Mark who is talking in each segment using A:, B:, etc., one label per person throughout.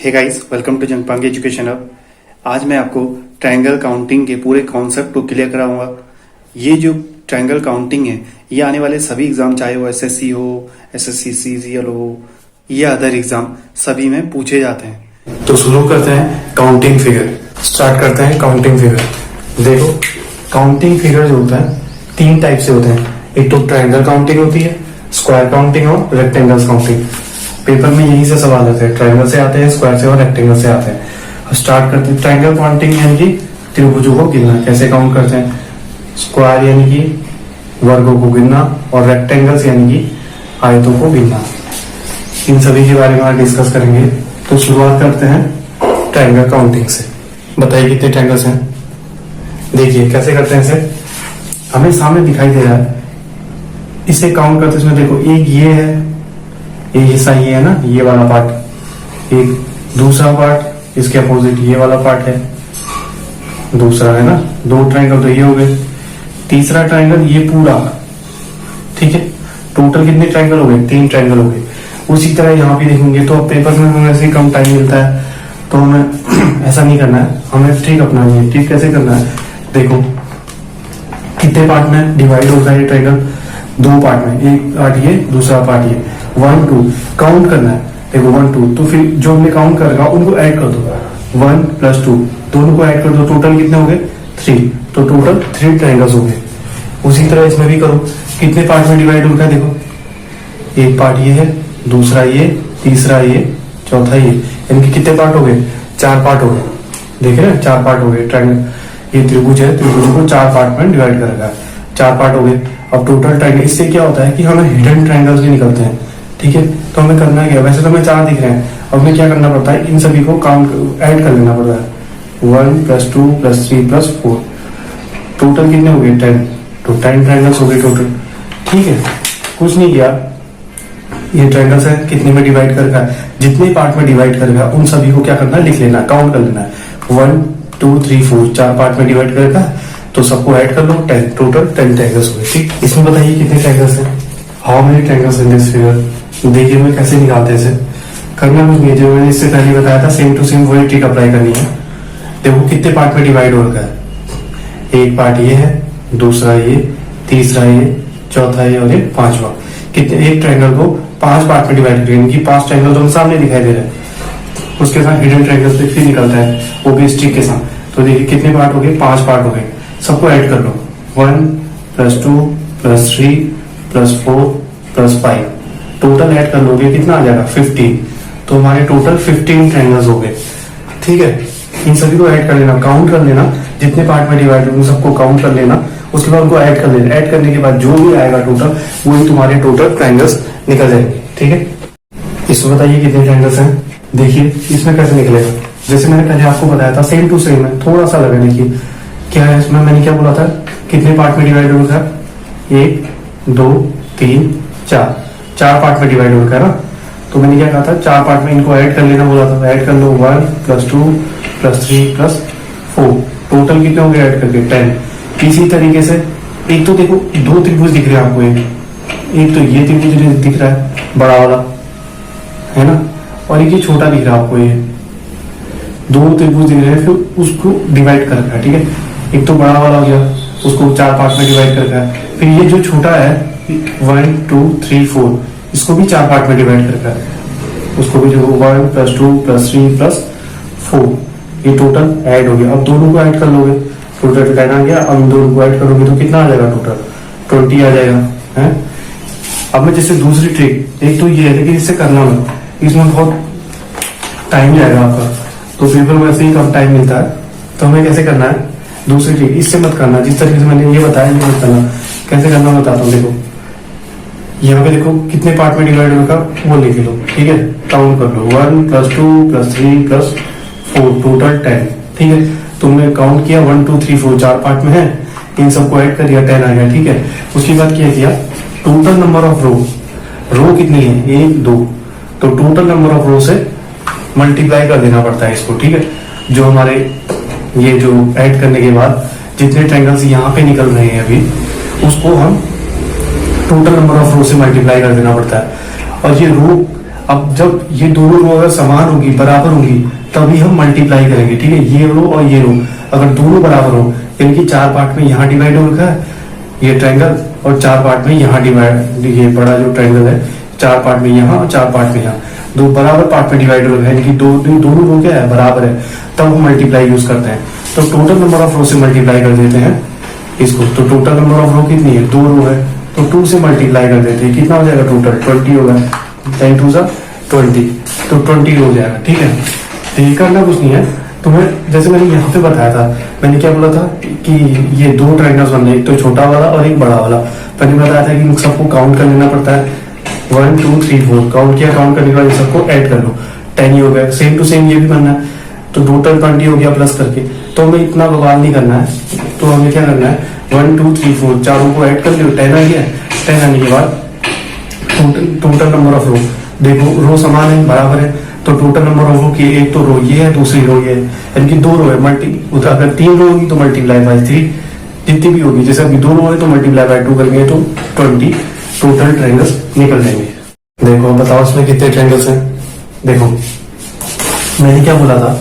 A: Hey guys, welcome to Jangpangi education hub. आज मैं आपको ट्रायंगल काउंटिंग के पूरे कॉन्सेप्ट को क्लियर कराऊंगा। ये जो ट्रायंगल काउंटिंग है ये आने वाले सभी एग्जाम, चाहे वो एसएससी हो, एसएससी सीजीएल हो या अदर एग्जाम, सभी में पूछे जाते हैं।
B: तो शुरू करते हैं काउंटिंग फिगर। स्टार्ट करते हैं काउंटिंग फिगर। देखो, काउंटिंग फिगर जो होता है तीन टाइप से होते हैं। एक तो ट्रायंगल काउंटिंग होती है, स्क्वायर काउंटिंग और रेक्टेंगल काउंटिंग। पेपर में यही से सवाल आते हैं, ट्रायंगल से आते हैं, स्क्वायर से और रेक्टेंगल से आते हैं। स्टार्ट करते हैं ट्रायंगल काउंटिंग यानी कि त्रिभुजों को गिनना। कैसे काउंट करते हैं? स्क्वायर यानी कि वर्गों को गिनना और रेक्टेंगल्स यानी कि आयतों को गिनना। इन सभी के बारे में आज डिस्कस करेंगे। तो शुरुआत करते हैं ट्रायंगल काउंटिंग से। बताइए कितने ट्रायंगल्स हैं? देखिए कैसे करते हैं इसे। हमें सामने दिखाई दे रहा है, इसे काउंट करते इसमें देखो, एक ये है, ये हिस्सा ये है ना, ये वाला पार्ट। एक दूसरा पार्ट, इसके अपोजिट ये वाला पार्ट है, दूसरा है ना। दो ट्रायंगल तो ये हो गए। तीसरा ट्रायंगल ये पूरा, ठीक है। टोटल कितने ट्रायंगल हो गए? 3 ट्रायंगल हो गए। उसी तरह यहाँ भी देखेंगे। तो अब पेपर में हमें ऐसे कम टाइम मिलता है तो हमें ऐसा नहीं करना है, हमें ट्रिक अपनानी है। ट्रिक कैसे करना है? देखो कितने पार्ट में डिवाइड होता है ये ट्रायंगल? 2 पार्ट में, एक पार्ट ये, दूसरा पार्ट ये। 1 2 काउंट करना है। देखो 1 2, तो फिर जो हमने काउंट करेगा उनको ऐड कर दो। 1 + 2 दोनों को ऐड कर दो। टोटल कितने हो गए? 3। तो टोटल 3 ट्रायंगल्स हो गए। उसी तरह इसमें भी करो। कितने पार्ट में डिवाइड होगा? देखो एक पार्ट ये है, दूसरा ये, तीसरा ये, चौथा ये। इनके कितने पार्ट हो गए? 4 पार्ट हो गए। देख रहे हैं, 4 पार्ट हो गए। ट्रायंगल ये त्रिभुज है, त्रिभुज को 4 पार्ट में डिवाइड करेगा। 4 पार्ट हो गए। अब टोटल ट्रायंगल, इससे क्या होता है कि हमें हिडन ट्रायंगल्स भी निकलते हैं, ठीक है। तो हमें करना है क्या? वैसे तो हमें 4 दिख रहे हैं, अब हमें क्या करना पड़ता है? इन सभी को काउंट ऐड कर लेना पड़ता है। 1 + 2 + 3 + 4। टोटल कितने हो गए? 10। तो 10 ट्रायंगल्स हो गए टोटल, ठीक है। कुछ नहीं किया, ये ट्रायंगल्स है, कितने में डिवाइड करेगा? जितने पार्ट में डिवाइड करेगा उन सभी को क्या करना है? लिख लेना, काउंट कर लेना है। 1 2 3 4 4 पार्ट में डिवाइड करेगा तो सबको ऐड कर लो, 10। टोटल 10 ट्रायंगल्स हुए, ठीक। इसमें बताइए कितने ट्रायंगल्स हैं? How many triangles in this figure? देखिए मैं कैसे निकालते हैं इसे। करना कुछ नहीं, जो मैंने इससे पहले बताया था सेम टू सेम वही ट्रिक अप्लाई करनी है। देखो कितने पार्ट में डिवाइड हो रखा है। एक पार्ट ये है, दूसरा ये, तीसरा ये, चौथा ये और ये, पांचवा। कितने? एक ट्रायंगल को 5 पार्ट में डिवाइड करेंगे कि 5 ट्रायंगल तो सामने दिखाई दे रहे हैं। उसके साथ हिडन ट्रायंगल्स भी निकलता है, वो भी स्टिक के साथ। तो देखिए कितने पार्ट हो गए? 5 पार्ट हो गए। सबको ऐड कर लो। 1 + 2 + 3 + 4 + 5। टोटल ऐड कर लोगे कितना आ जाएगा? 15। तो हमारे टोटल 15 ट्रायंगल्स हो गए, ठीक है। इन सभी को ऐड कर लेना, काउंट कर लेना, जितने पार्ट में डिवाइड होंगे सबको काउंट कर लेना। उसके बाद उनको ऐड कर लेना। ऐड करने के बाद जो भी आएगा टोटल, वही तुम्हारे टोटल ट्रायंगल्स निकल जाएंगे, ठीक है। इसमें बताइए कितने ट्रायंगल्स हैं? देखिए इसमें कैसे निकलेगा। जैसे मैंने पहले आपको बताया था, सेम टू सेम है, थोड़ा सा लगा। देखिए क्या है इसमें, मैंने क्या बोला था? कितने पार्ट में डिवाइड हो रखा है? 1 2 3 4 4 पार्ट में डिवाइड हो रखा है ना। तो मैंने क्या कहा था? 4 पार्ट में इनको ऐड कर लेना बोला था। ऐड कर लो 1 + 2 + 3 + 4। टोटल कितने हो गए ऐड करके? 10। इसी तरीके से एक तो देखो 2 त्रिभुज दिख रहे हैं आपको। एक तो ये त्रिभुज दिख रहा है बड़ा वाला, है ना, और एक ये छोटा दिख रहा है आपको। ये 2 त्रिभुज दिख रहे हैं, फिर उसको डिवाइड कर रखा है, ठीक है। एक तो बड़ा वाला हो गया, उसको 4 पार्ट में डिवाइड कर रखा है। फिर ये जो छोटा है 1 2 3 4, इसको भी 4 पार्ट में डिवाइड कर रखा है। उसको भी जो 1 + 2 + 3 + 4, ये टोटल ऐड हो गया। अब दोनों को ऐड कर लोगे, टोटल 10 आ गया। अब इन दोनों को ऐड करोगे तो कितना आ जाएगा? टोटल 20 आ जाएगा, है। अब मैं जैसे दूसरी ट्रिक, एक तो ये है लेकिन इससे करना मत, इसमें बहुत टाइम जाएगा आपका। तो पेपर में वैसे ही कम टाइम मिलता है, तो हमें कैसे करना है? दूसरी ट्रिक, इससे मत करना। जिस तरीके से मैंने ये बताया ये मत करना। कैसे करना बताता हूँ। देखो यहाँ पे देखो कितने पार्ट में डिवाइड होगा वो लिख लो, ठीक है। काउंट कर लो 1 + 2 + 3 + 4, टोटल 10, ठीक है। तुमने काउंट किया 1 2 3 4 4 पार्ट में है, इन सबको ऐड कर दिया, 10 आ गया, ठीक है। उसके बाद क्या किया? टोटल नंबर ऑफ रो कितनी है? 1 2। तो टोटल नंबर ऑफ रो से मल्टीप्लाई कर देना पड़ता है इसको, ठीक है। जो हमारे ये जो ऐड करने के बाद जितने ट्रायंगल्स यहाँ पे निकल रहे हैं अभी, उसको हम टोटल नंबर ऑफ रो से मल्टीप्लाई कर देना पड़ता है। और ये रो अब जब ये दोनों रो अगर समान होगी, बराबर होगी, तभी हम मल्टीप्लाई करेंगे, ठीक है। ये रो और ये रो अगर दोनों बराबर हो, इनकी 4 पार्ट में यहाँ डिवाइड हो रखा है ये ट्रायंगल, और 4 पार्ट में यहाँ डिवाइड, ये बड़ा जो ट्रायंगल है 4 पार्ट में यहाँ और 4 पार्ट में यहाँ, दो बराबर पार्ट में डिवाइड हो रखा है, इनकी दोनों रो क्या है, बराबर है, तब हम मल्टीप्लाई यूज करते हैं। तो टोटल नंबर ऑफ रो से मल्टीप्लाई कर देते हैं इसको। तो टोटल नंबर ऑफ रो कितनी है, 2 रो है, तो 2 से मल्टीप्लाई कर देते हैं, कितना हो जाएगा टोटल, 20 होगा, 10 2 20, तो 20 हो जाएगा, ठीक है। तो ये करना कुछ नहीं है तुम्हें, जैसे मैंने यहाँ पे बताया था, मैंने क्या बोला था कि ये 2 ट्रायंगल्स बनने, एक तो छोटा वाला और एक बड़ा वाला। मैंने बताया था कि इन सबको काउंट कर लेना पड़ता है, 1 2 3 4 काउंट किया, काउंट करने के बाद इन सबको ऐड कर लो, 10 ही हो गया। सेम टू सेम ये भी बनना है, तो टोटल 20 हो गया प्लस करके। तो हमें इतना बवाल नहीं करना है, तो हमें क्या करना है, 1 2 3 4 चारों को ऐड कर लो, 10 आ गया। 10 आने के बाद टोटल नंबर ऑफ रो, देखो रो समान है, बराबर है, तो टोटल नंबर ऑफ रो की एक तो रो ये है, दूसरी रो ये है, यानी कि 2 रो है, अगर 3 रो होगी तो मल्टीप्लाई बाय 3, जितनी भी होगी, जैसे अभी 2 रो है तो मल्टीप्लाई बाय 2 करेंगे तो 20 टोटल ट्रायंगल्स निकल जाएंगे। देखो बताओ इसमें कितने ट्रायंगल्स हैं। देखो मैंने क्या बोला था,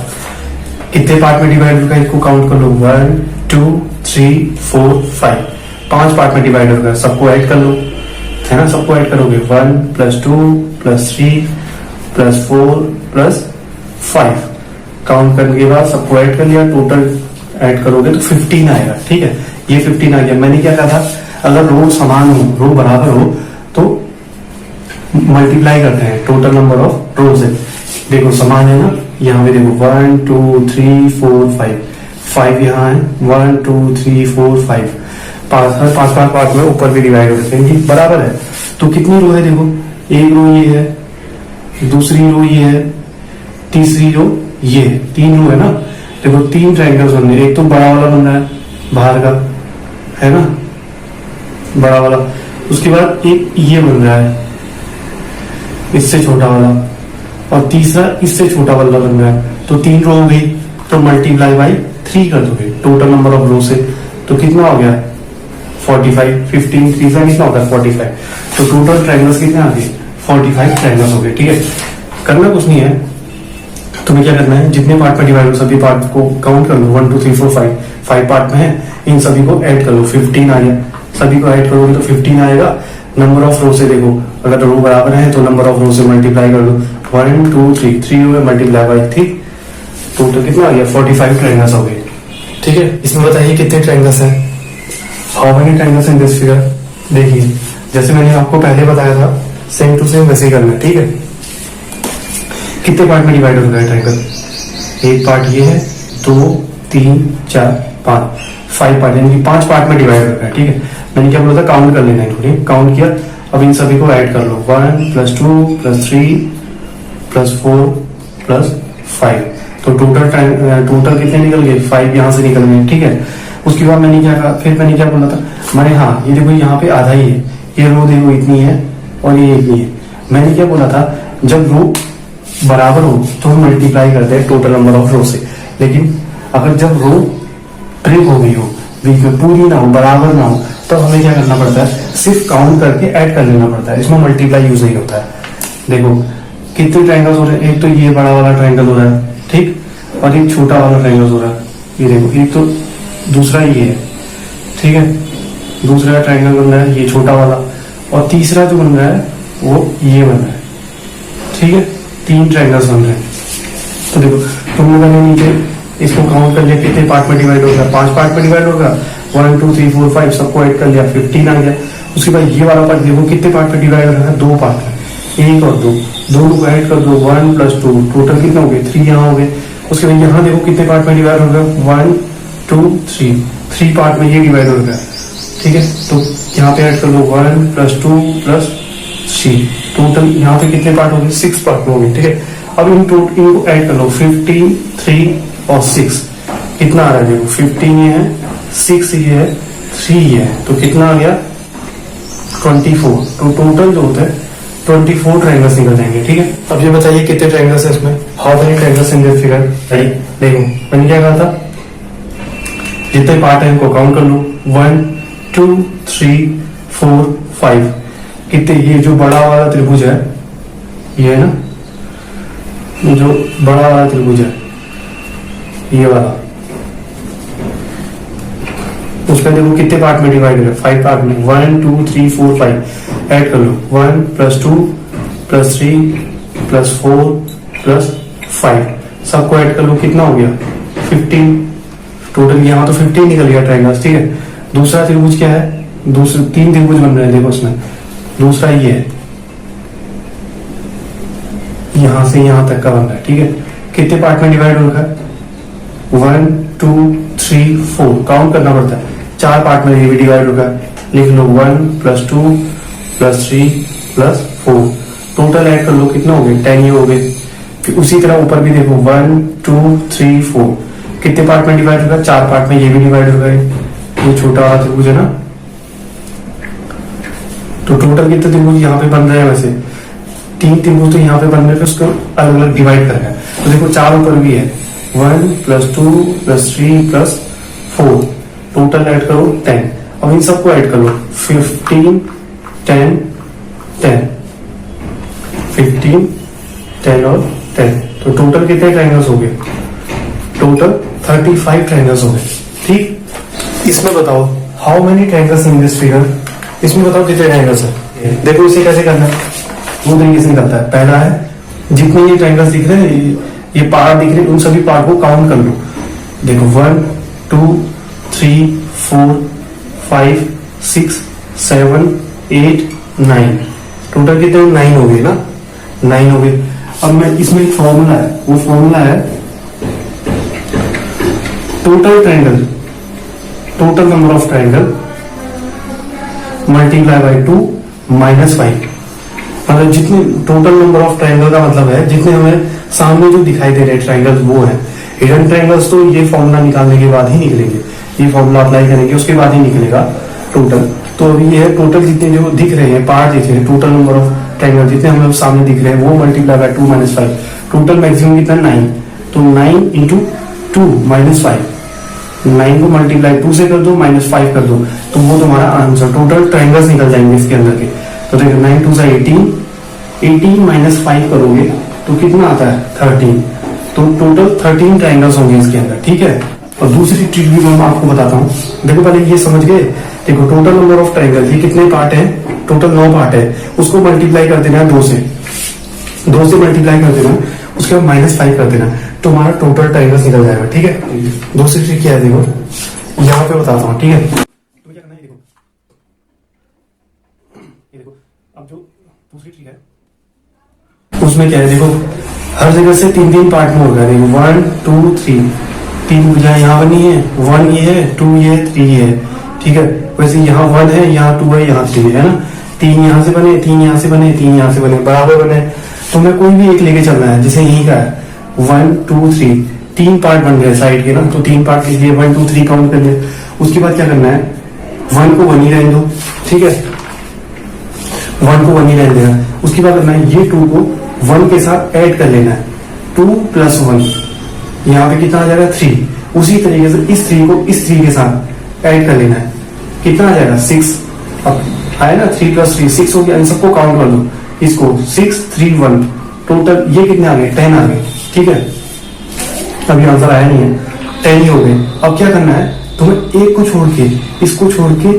B: कितने पार्ट में डिवाइड होगा, इसको काउंट कर लो, 1 2 3 4 5, 5 पार्ट में डिवाइड होगा, सबको ऐड कर लो, है ना, सबको ऐड करोगे, 1 + 2 + 3 + 4 + 5, काउंट करने के बाद सबको ऐड कर लिया, टोटल ऐड करोगे तो 15 आएगा, ठीक है। ये 15 आ गया। मैंने क्या कहा था, अगर रो समान हो, रो बराबर हो, तो मल्टीप्लाई करते हैं टोटल नंबर ऑफ रोज है। देखो समान है ना, यहाँ पे देखो 1 2 3 4 5, 5 यहाँ है, 1 2 3 4 5, 5 पार्ट में ऊपर भी डिवाइड हो रखे हैं, बराबर है। तो कितनी रो है, देखो एक रो ये है, दूसरी रो ये है, तीसरी रो ये है, 3 रो है ना। देखो 3 ट्रायंगल्स बन रहे, एक तो बड़ा वाला बन रहा है बाहर का, है ना, बड़ा वाला, उसके बाद एक ये बन रहा है इससे छोटा वाला, और तीसरा इससे छोटा वाला बन रहा है, तो 3 रो हो गई, तो मल्टीप्लाई बाय 3 कर दोगे टोटल नंबर ऑफ रो से, तो कितना हो गया 45, 15 3 से कितना होता है 45, तो टोटल ट्रायंगल्स कितने आ गए, 45 ट्रायंगल्स हो गए, ठीक है। करना कुछ नहीं है, तुम्हें क्या करना है, जितने पार्ट में डिवाइड हो सभी पार्ट को काउंट कर लो, 1 2 3 4 5 पार्ट में है, इन सभी को ऐड कर लो, 15 आ गया, सभी को ऐड करोगे तो 15 आएगा। नंबर ऑफ रो से देखो, अगर रो बराबर है तो नंबर ऑफ रो से मल्टीप्लाई कर लो, 1 2 3 हो गया, मल्टीप्लाई बाय 3, टोटल कितना आ गया 45 ट्रायंगल्स हो गए, ठीक है। इसमें बताइए कितने ट्रायंगल्स हैं, how many triangles in this figure. देखिए जैसे मैंने आपको पहले बताया था, सेम टू सेम वैसे ही करना है, ठीक है। कितने पार्ट में डिवाइड हो रहा है ट्रायंगल, एक पार्ट ये है, 2 3 4 5 पार्ट, यानी कि 5 पार्ट में डिवाइड हो रहा है, ठीक है। मैंने क्या बोला था, काउंट कर लेना है, काउंट किया, अब इन सभी को ऐड कर लो, 1 + 2 + 3 + 4 + 5, तो टोटल कितने निकल गए, 5 यहाँ से निकल गए, ठीक है। उसके बाद मैंने क्या कहा, फिर मैंने क्या बोला था, मैंने हाँ ये देखो यहाँ पे आधा ही है, ये रो देखो इतनी है और ये इतनी है। मैंने क्या बोला था, जब रो बराबर हो तो हम मल्टीप्लाई करते हैं टोटल नंबर ऑफ रो से, लेकिन अगर जब रो ट्रिप हो गई हो, बीच में पूरी ना हो, बराबर ना हो, तब हमें क्या करना पड़ता है, सिर्फ काउंट करके ऐड कर लेना पड़ता है, इसमें मल्टीप्लाई यूज नहीं होता है। देखो कितने ट्रायंगल्स हो रहे हैं, एक तो ये बड़ा वाला ट्रायंगल हो रहा है, ठीक, और एक छोटा वाला ट्रायंगल हो रहा है, ये देखो, एक तो दूसरा ये है, ठीक है, दूसरा ट्रायंगल बन रहा है ये छोटा वाला, और तीसरा जो बन रहा है वो ये बन रहा है, ठीक है। 3 ट्रायंगल्स बन रहे हैं। तो देखो तुम लोगों ने नीचे इसको काउंट कर लिया, कितने पार्ट में डिवाइड होगा, 5 पार्ट में डिवाइड होगा, 1 2 3 4 5 सबको ऐड कर लिया, 15 आ गया। उसके बाद ये वाला पार्ट देखो कितने पार्ट में डिवाइड हो रहा है, 2 पार्ट में, 1 और 2, दोनों को ऐड कर दो, 1 + 2, टोटल कितना हो गए 3 यहाँ हो गए। उसके बाद यहाँ देखो कितने पार्ट में डिवाइड होगा, 1 2 3 पार्ट में ये डिवाइड हो रहा है, ठीक है। तो यहाँ पे ऐड कर लो 1 + 2 + 3, टोटल यहाँ पे कितने पार्ट हो गए, 6 पार्ट हो गए, ठीक है। अब इनको ऐड कर लो, 15 3 और 6, कितना आ रहा है देखो, 15 ये है, 6 ये है, 3 ये है, तो कितना आ गया 24। तो टोटल जो होता है 24 ट्रायंगल्स निकल जाएंगे, ठीक है। अब ये बताइए कितने ट्रायंगल्स है इसमें, how many triangles in this figure. देखो मैंने क्या कहा था, जितने पार्ट है इनको काउंट कर लो, 1 2 3 4 5, कितने, ये जो बड़ा वाला त्रिभुज है ये है ना, जो बड़ा वाला त्रिभुज है ये वाला, उसका देखो कितने पार्ट में डिवाइड है, 5 पार्ट में, 1 2 3 4 5 ऐड कर लो, 1 + 2 + 3 + 4 + 5 सबको ऐड कर लो, कितना हो गया 15 टोटल। यहाँ तो 15 निकल गया ट्रायंगल, ठीक है। दूसरा त्रिभुज क्या है, दूसरे 3 त्रिभुज बन रहे हैं देखो उसमें, दूसरा ये है, यहां से यहां तक का बन रहा है, ठीक है। कितने पार्ट में डिवाइड हो रखा है, 1 2 3 4 काउंट करना पड़ता है, 4 पार्ट में ये भी डिवाइड होगा, लिख लो 1 + 2 + 3 + 4 टोटल ऐड कर लो, कितना हो गए 10 ये हो गए। फिर उसी तरह ऊपर भी देखो 1 2 3 4 कितने पार्ट में डिवाइड होगा, 4 पार्ट में ये भी डिवाइड होगा, ये छोटा वाला त्रिभुज है ना। तो टोटल कितने त्रिभुज यहाँ पे बन रहे हैं, वैसे 3 त्रिभुज तो यहाँ पे बन रहे हैं, उसको अलग अलग डिवाइड कर रहे हैं। तो देखो 4 ऊपर भी है, 1 + 2 + 3 + 4 टोटल ऐड करो 10। अब इन सबको ऐड कर लो, 15 10 10 15 10 और 10 तो टोटल कितने ट्रायंगल्स हो गए, टोटल 35 ट्रायंगल्स हो गए, ठीक। इसमें बताओ how many triangles in this figure, इसमें बताओ कितने ट्रायंगल्स है। देखो इसे कैसे करना है, दो तरीके से निकलता है। पहला है जितने ये ट्रायंगल्स दिख रहे हैं, ये पार्ट दिख रहे हैं, उन सभी पार्ट को काउंट कर लो। देखो 1 2 3 4 5 6 7 8 9 टोटल कितने 9 हो गए ना, 9 हो गए। अब मैं इसमें एक फॉर्मूला है, वो फॉर्मूला है total triangle, total number of triangle multiply by 2 - 5। मतलब जितने टोटल नंबर ऑफ ट्रायंगल का मतलब है जितने हमें सामने जो दिखाई दे रहे ट्रायंगल्स वो है। हिडन ट्रायंगल्स तो ये फॉर्मूला निकालने के बाद ही निकलेंगे, ये फॉर्मूला अप्लाई करेंगे उसके बाद ही निकलेगा टोटल। तो अभी ये है टोटल जितने जो दिख रहे हैं पार्ट दिख रहे हैं, टोटल नंबर ऑफ ट्रायंगल जितने हमें सामने दिख रहे हैं वो मल्टीप्लाई बाय 2 - 5 टोटल मैक्सिमम कितना 9। तो 9 × 2 - 5 9 को मल्टीप्लाई 2 से कर दो -5 कर दो, तो वो तुम्हारा आंसर टोटल ट्रायंगल्स निकल जाएंगे इसके अंदर के। तो देखो 9 × 2 = 18 18 - 5 करोगे तो कितना आता है 13। तो टोटल 13 ट्रायंगल्स होंगे इसके अंदर, ठीक है। और दूसरी ट्रिक भी मैं आपको बताता हूँ। देखो पहले ये समझ गए, देखो टोटल नंबर ऑफ ट्रायंगल ये कितने पार्ट है, टोटल 9 पार्ट है, उसको मल्टीप्लाई कर देना 2 से, 2 से मल्टीप्लाई कर देना, उसके बाद -5 कर देना, तो हमारा टोटल ट्रायंगल्स निकल जाएगा, ठीक है। दूसरी ट्रिक क्या है देखो, यहाँ पे बताता हूँ, ठीक है। तो क्या करना है, देखो ये देखो, अब जो दूसरी ट्रिक है उसमें क्या है, देखो हर जगह से 3 पार्ट में होगा। देखो 1 2 3 3 भुजाएं यहाँ बनी है, 1 ये है, 2 ये है, 3 ये है, ठीक है। वैसे यहाँ 1 है, यहाँ 2 है, यहाँ 3 है ना। 3 यहाँ से बने, 3 यहाँ से बने, 3 यहाँ से बने, बराबर बने। तो मैं कोई भी एक लेके चलना है, जैसे यही का है 1 2 3 3 पार्ट बन गए साइड के ना, तो 3 पार्ट के लिए 1 2 3 काउंट कर लिया। उसके बाद क्या करना है, 1 को 1 ही रहने दो, ठीक है, 1 को 1 ही रहने देना। उसके बाद करना है ये 2 को 1 के साथ ऐड कर लेना है, 2 + 1 यहाँ पे कितना आ जाएगा 3। उसी तरीके से इस 3 को इस 3 के साथ ऐड कर लेना है, कितना आ जाएगा 6। अब आया ना 3 + 3 6 हो गया। इन सबको काउंट कर लो, इसको 6 3 1 टोटल ये कितने आ गए 10 आ गए, ठीक है। अभी आंसर आया नहीं है, 10 ही हो गए। अब क्या करना है, तुम्हें एक को छोड़ के इसको छोड़ के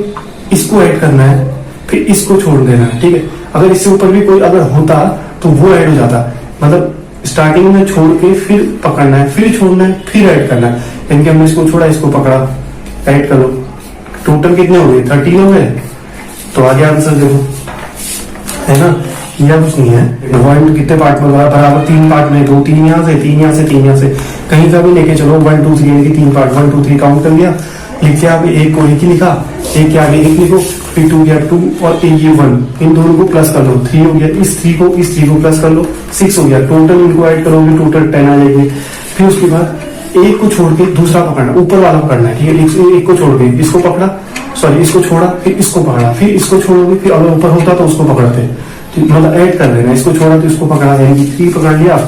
B: इसको ऐड करना है, फिर इसको छोड़ देना है, ठीक है। अगर इससे ऊपर भी कोई अगर होता तो वो ऐड हो जाता, मतलब स्टार्टिंग में छोड़ के फिर पकड़ना है, फिर छोड़ना है, फिर ऐड करना है। यानी कि हमने इसको छोड़ा, इसको पकड़ा, ऐड करो, टोटल कितने हो गए 13 हो गए। तो आगे आंसर देखो, है ना, यह कुछ नहीं है। 1 कितने पार्ट में बराबर 3 पार्ट में, 2 3 यहाँ से 3 यहाँ से 3 यहाँ से, कहीं का भी लेके चलो 1 2 3 की 3 पार्ट 1 2 3 काउंट कर लिया, लिख के आगे एक को एक ही लिखा, एक के आगे एक लिखो, फिर 2 गया 2 और एक ये 1, इन दोनों को प्लस कर लो, 3 हो गया, इस 3 को प्लस कर लो, 6 हो गया। टोटल इनको ऐड करोगे टोटल 10 आ जाएगी। फिर उसके बाद एक को छोड़ के दूसरा पकड़ना, ऊपर वाला पकड़ना है, ठीक है। एक को छोड़ के इसको पकड़ा, सॉरी इसको छोड़ा, फिर इसको पकड़ा, फिर इसको छोड़ोगे, फिर अगर ऊपर होता तो उसको पकड़ते, मतलब ऐड कर देना, इसको छोड़ा तो इसको पकड़ा, यानी 3 पकड़ लिया,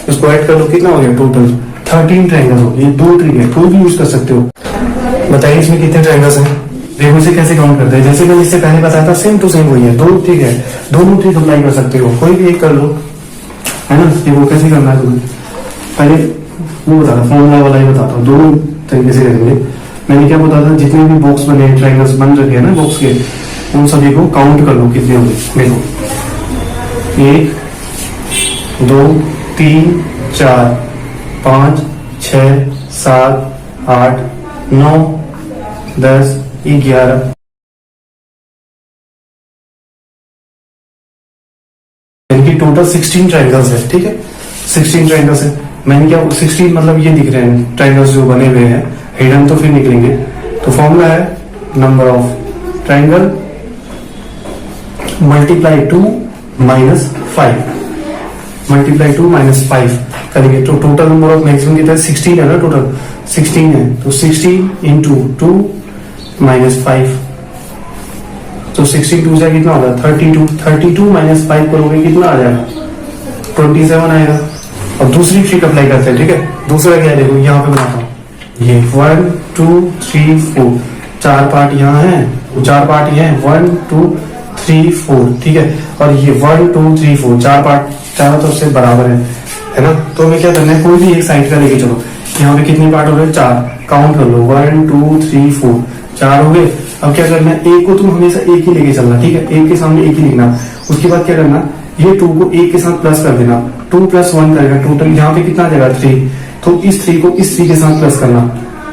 B: इसको ऐड कर लो, कितना हो गया टोटल 13 ट्रायंगल हो गए। 2 ट्रिक है, कोई भी यूज कर सकते हो। बताइए इसमें कितने ट्रायंगल्स हैं, देखो इसे कैसे काउंट करते हैं। जैसे मैंने इससे पहले बताया था, सेम टू सेम वही है, 2 ट्रिक है, दोनों ट्रिक अप्लाई कर सकते हो, कोई भी एक कर लो। है ना। देखो कैसे करना है तुम्हें, पहले वो बताता फॉर्मूला वाला ही बताता हूँ, दोनों तरीके से करेंगे। मैंने क्या बताया था, जितने भी बॉक्स बने ट्राइंगल्स बन रखे हैं ना बॉक्स के, उन सभी को काउंट कर लो कितने होंगे। देखो 1 2 3 4 5 6 7 8 9 10 11, इनकी टोटल 16 ट्राइंगल्स है। ठीक है, 16 ट्राइंगल्स है। मैंने क्या 16 मतलब ये दिख रहे हैं ट्राइंगल्स जो बने हुए हैं, हिडन तो फिर निकलेंगे। तो फॉर्मूला है number of triangle multiply 2 minus 5, multiply 2 minus 5 करेंगे तो टोटल नंबर ऑफ मैक्सिमम कितना है, 16 है ना, टोटल 16 है। तो 16 इंटू 2 माइनस 5, तो 62 से कितना होगा 32, 32 माइनस 5 करोगे कितना आ जाएगा 27 आएगा। और दूसरी ट्रिक अप्लाई करते हैं। ठीक है, दूसरा क्या है, देखो यहाँ पे बनाता हूँ, ये 1 2 3 4 4 पार्ट यहाँ है, 4 पार्ट ये है, 1 2 3 4। ठीक है, और ये 1 2 3 4 4 पार्ट चारों तरफ से बराबर है ना। तो हमें क्या करना है, कोई भी एक साइड का लेके चलो। यहाँ पे कितने पार्ट हो रहे हैं, 4, काउंट कर लो 1 2 3 4 4 हो गए। अब क्या करना है, एक को तुम हमेशा एक ही लेके चलना। ठीक है, एक के सामने एक ही लिखना। उसके बाद क्या करना, ये 2 को एक के साथ प्लस कर देना, 2 + 1 करेगा टोटल यहाँ पे कितना आ जाएगा 3। तो इस 3 को इस 3 के साथ प्लस करना,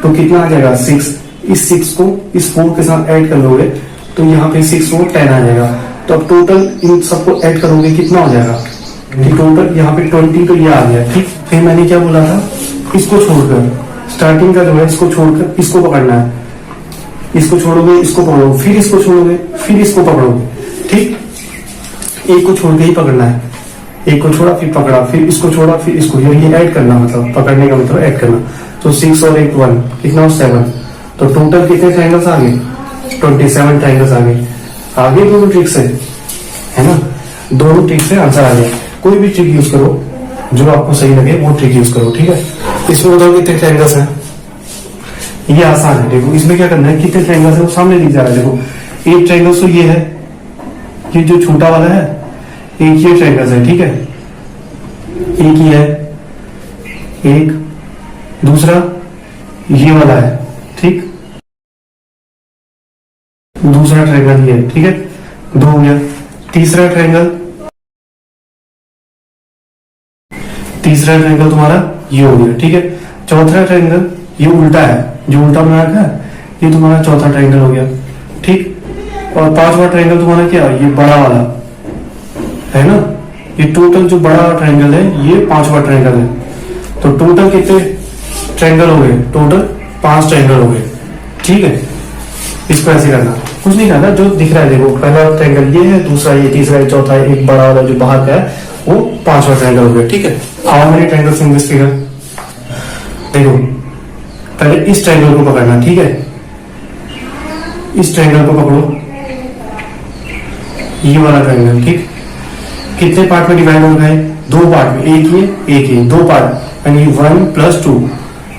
B: तो कितना आ जाएगा 6। इस 6 को इस 4 के साथ ऐड कर लोगे तो यहाँ पे 6 और 10 आ जाएगा। तो अब टोटल इन सबको ऐड करोगे कितना हो जाएगा, टोटल यहाँ पे 20 तो ये आ गया। ठीक, फिर मैंने क्या बोला था, इसको छोड़कर स्टार्टिंग का जो है इसको छोड़कर इसको पकड़ना है, इसको छोड़ोगे इसको पकड़ोगे, फिर इसको छोड़ोगे फिर इसको पकड़ोगे। ठीक, एक को छोड़ के ही पकड़ना है, एक को छोड़ा फिर पकड़ा, फिर इसको छोड़ा फिर इसको, ये ऐड करना, मतलब पकड़ने का मतलब ऐड करना। तो 6 और 1 1 कितना 7। तो टोटल कितने ट्रायंगल्स आ गए, 27 ट्रायंगल्स आ गए। आगे दोनों ट्रिक से है ना, दोनों ट्रिक से आंसर आ गया। कोई भी ट्रिक यूज करो जो आपको सही लगे वो ट्रिक यूज करो। ठीक है, इसमें बताओ कितने ट्रायंगल्स हैं, ये आसान है। देखो इसमें क्या करना है, कितने ट्रायंगल्स है वो सामने दिख जा रहा है। देखो एक ट्रायंगल तो ये है, ये जो छोटा वाला है, एक ये ट्रायंगल्स है। ठीक है, एक ही है, एक दूसरा ये वाला है। ठीक, दूसरा ट्रायंगल ये है। ठीक है, 2 हो गया। तीसरा ट्रायंगल तुम्हारा ये हो गया। ठीक है, चौथा ट्रायंगल ये उल्टा है, जो उल्टा बना रखा है ये तुम्हारा चौथा ट्रायंगल हो गया। ठीक, और 5वां ट्रायंगल तुम्हारा क्या, ये बड़ा वाला है ना। ये टोटल जो बड़ा ट्रायंगल है ये 5वां ट्रायंगल है। तो टोटल कितने ट्रायंगल हो गए, टोटल 5 ट्रायंगल हो गए। ठीक है, इसको ऐसे करना, कुछ नहीं करना, जो दिख रहा है। देखो पहला ट्रायंगल ये है, दूसरा ये, तीसरा ये, चौथा है, एक बड़ा वाला जो बाहर का है वो 5वां ट्रायंगल हो गया। ठीक है, how many triangles in this figure. देखो पहले इस ट्रायंगल को पकड़ना। ठीक है, इस ट्रायंगल को पकड़ो, ये वाला ट्रायंगल। ठीक, कितने पार्ट में डिवाइड हो रहा है, 2 पार्ट में, एक ये 2 पार्ट, यानी 1 + 2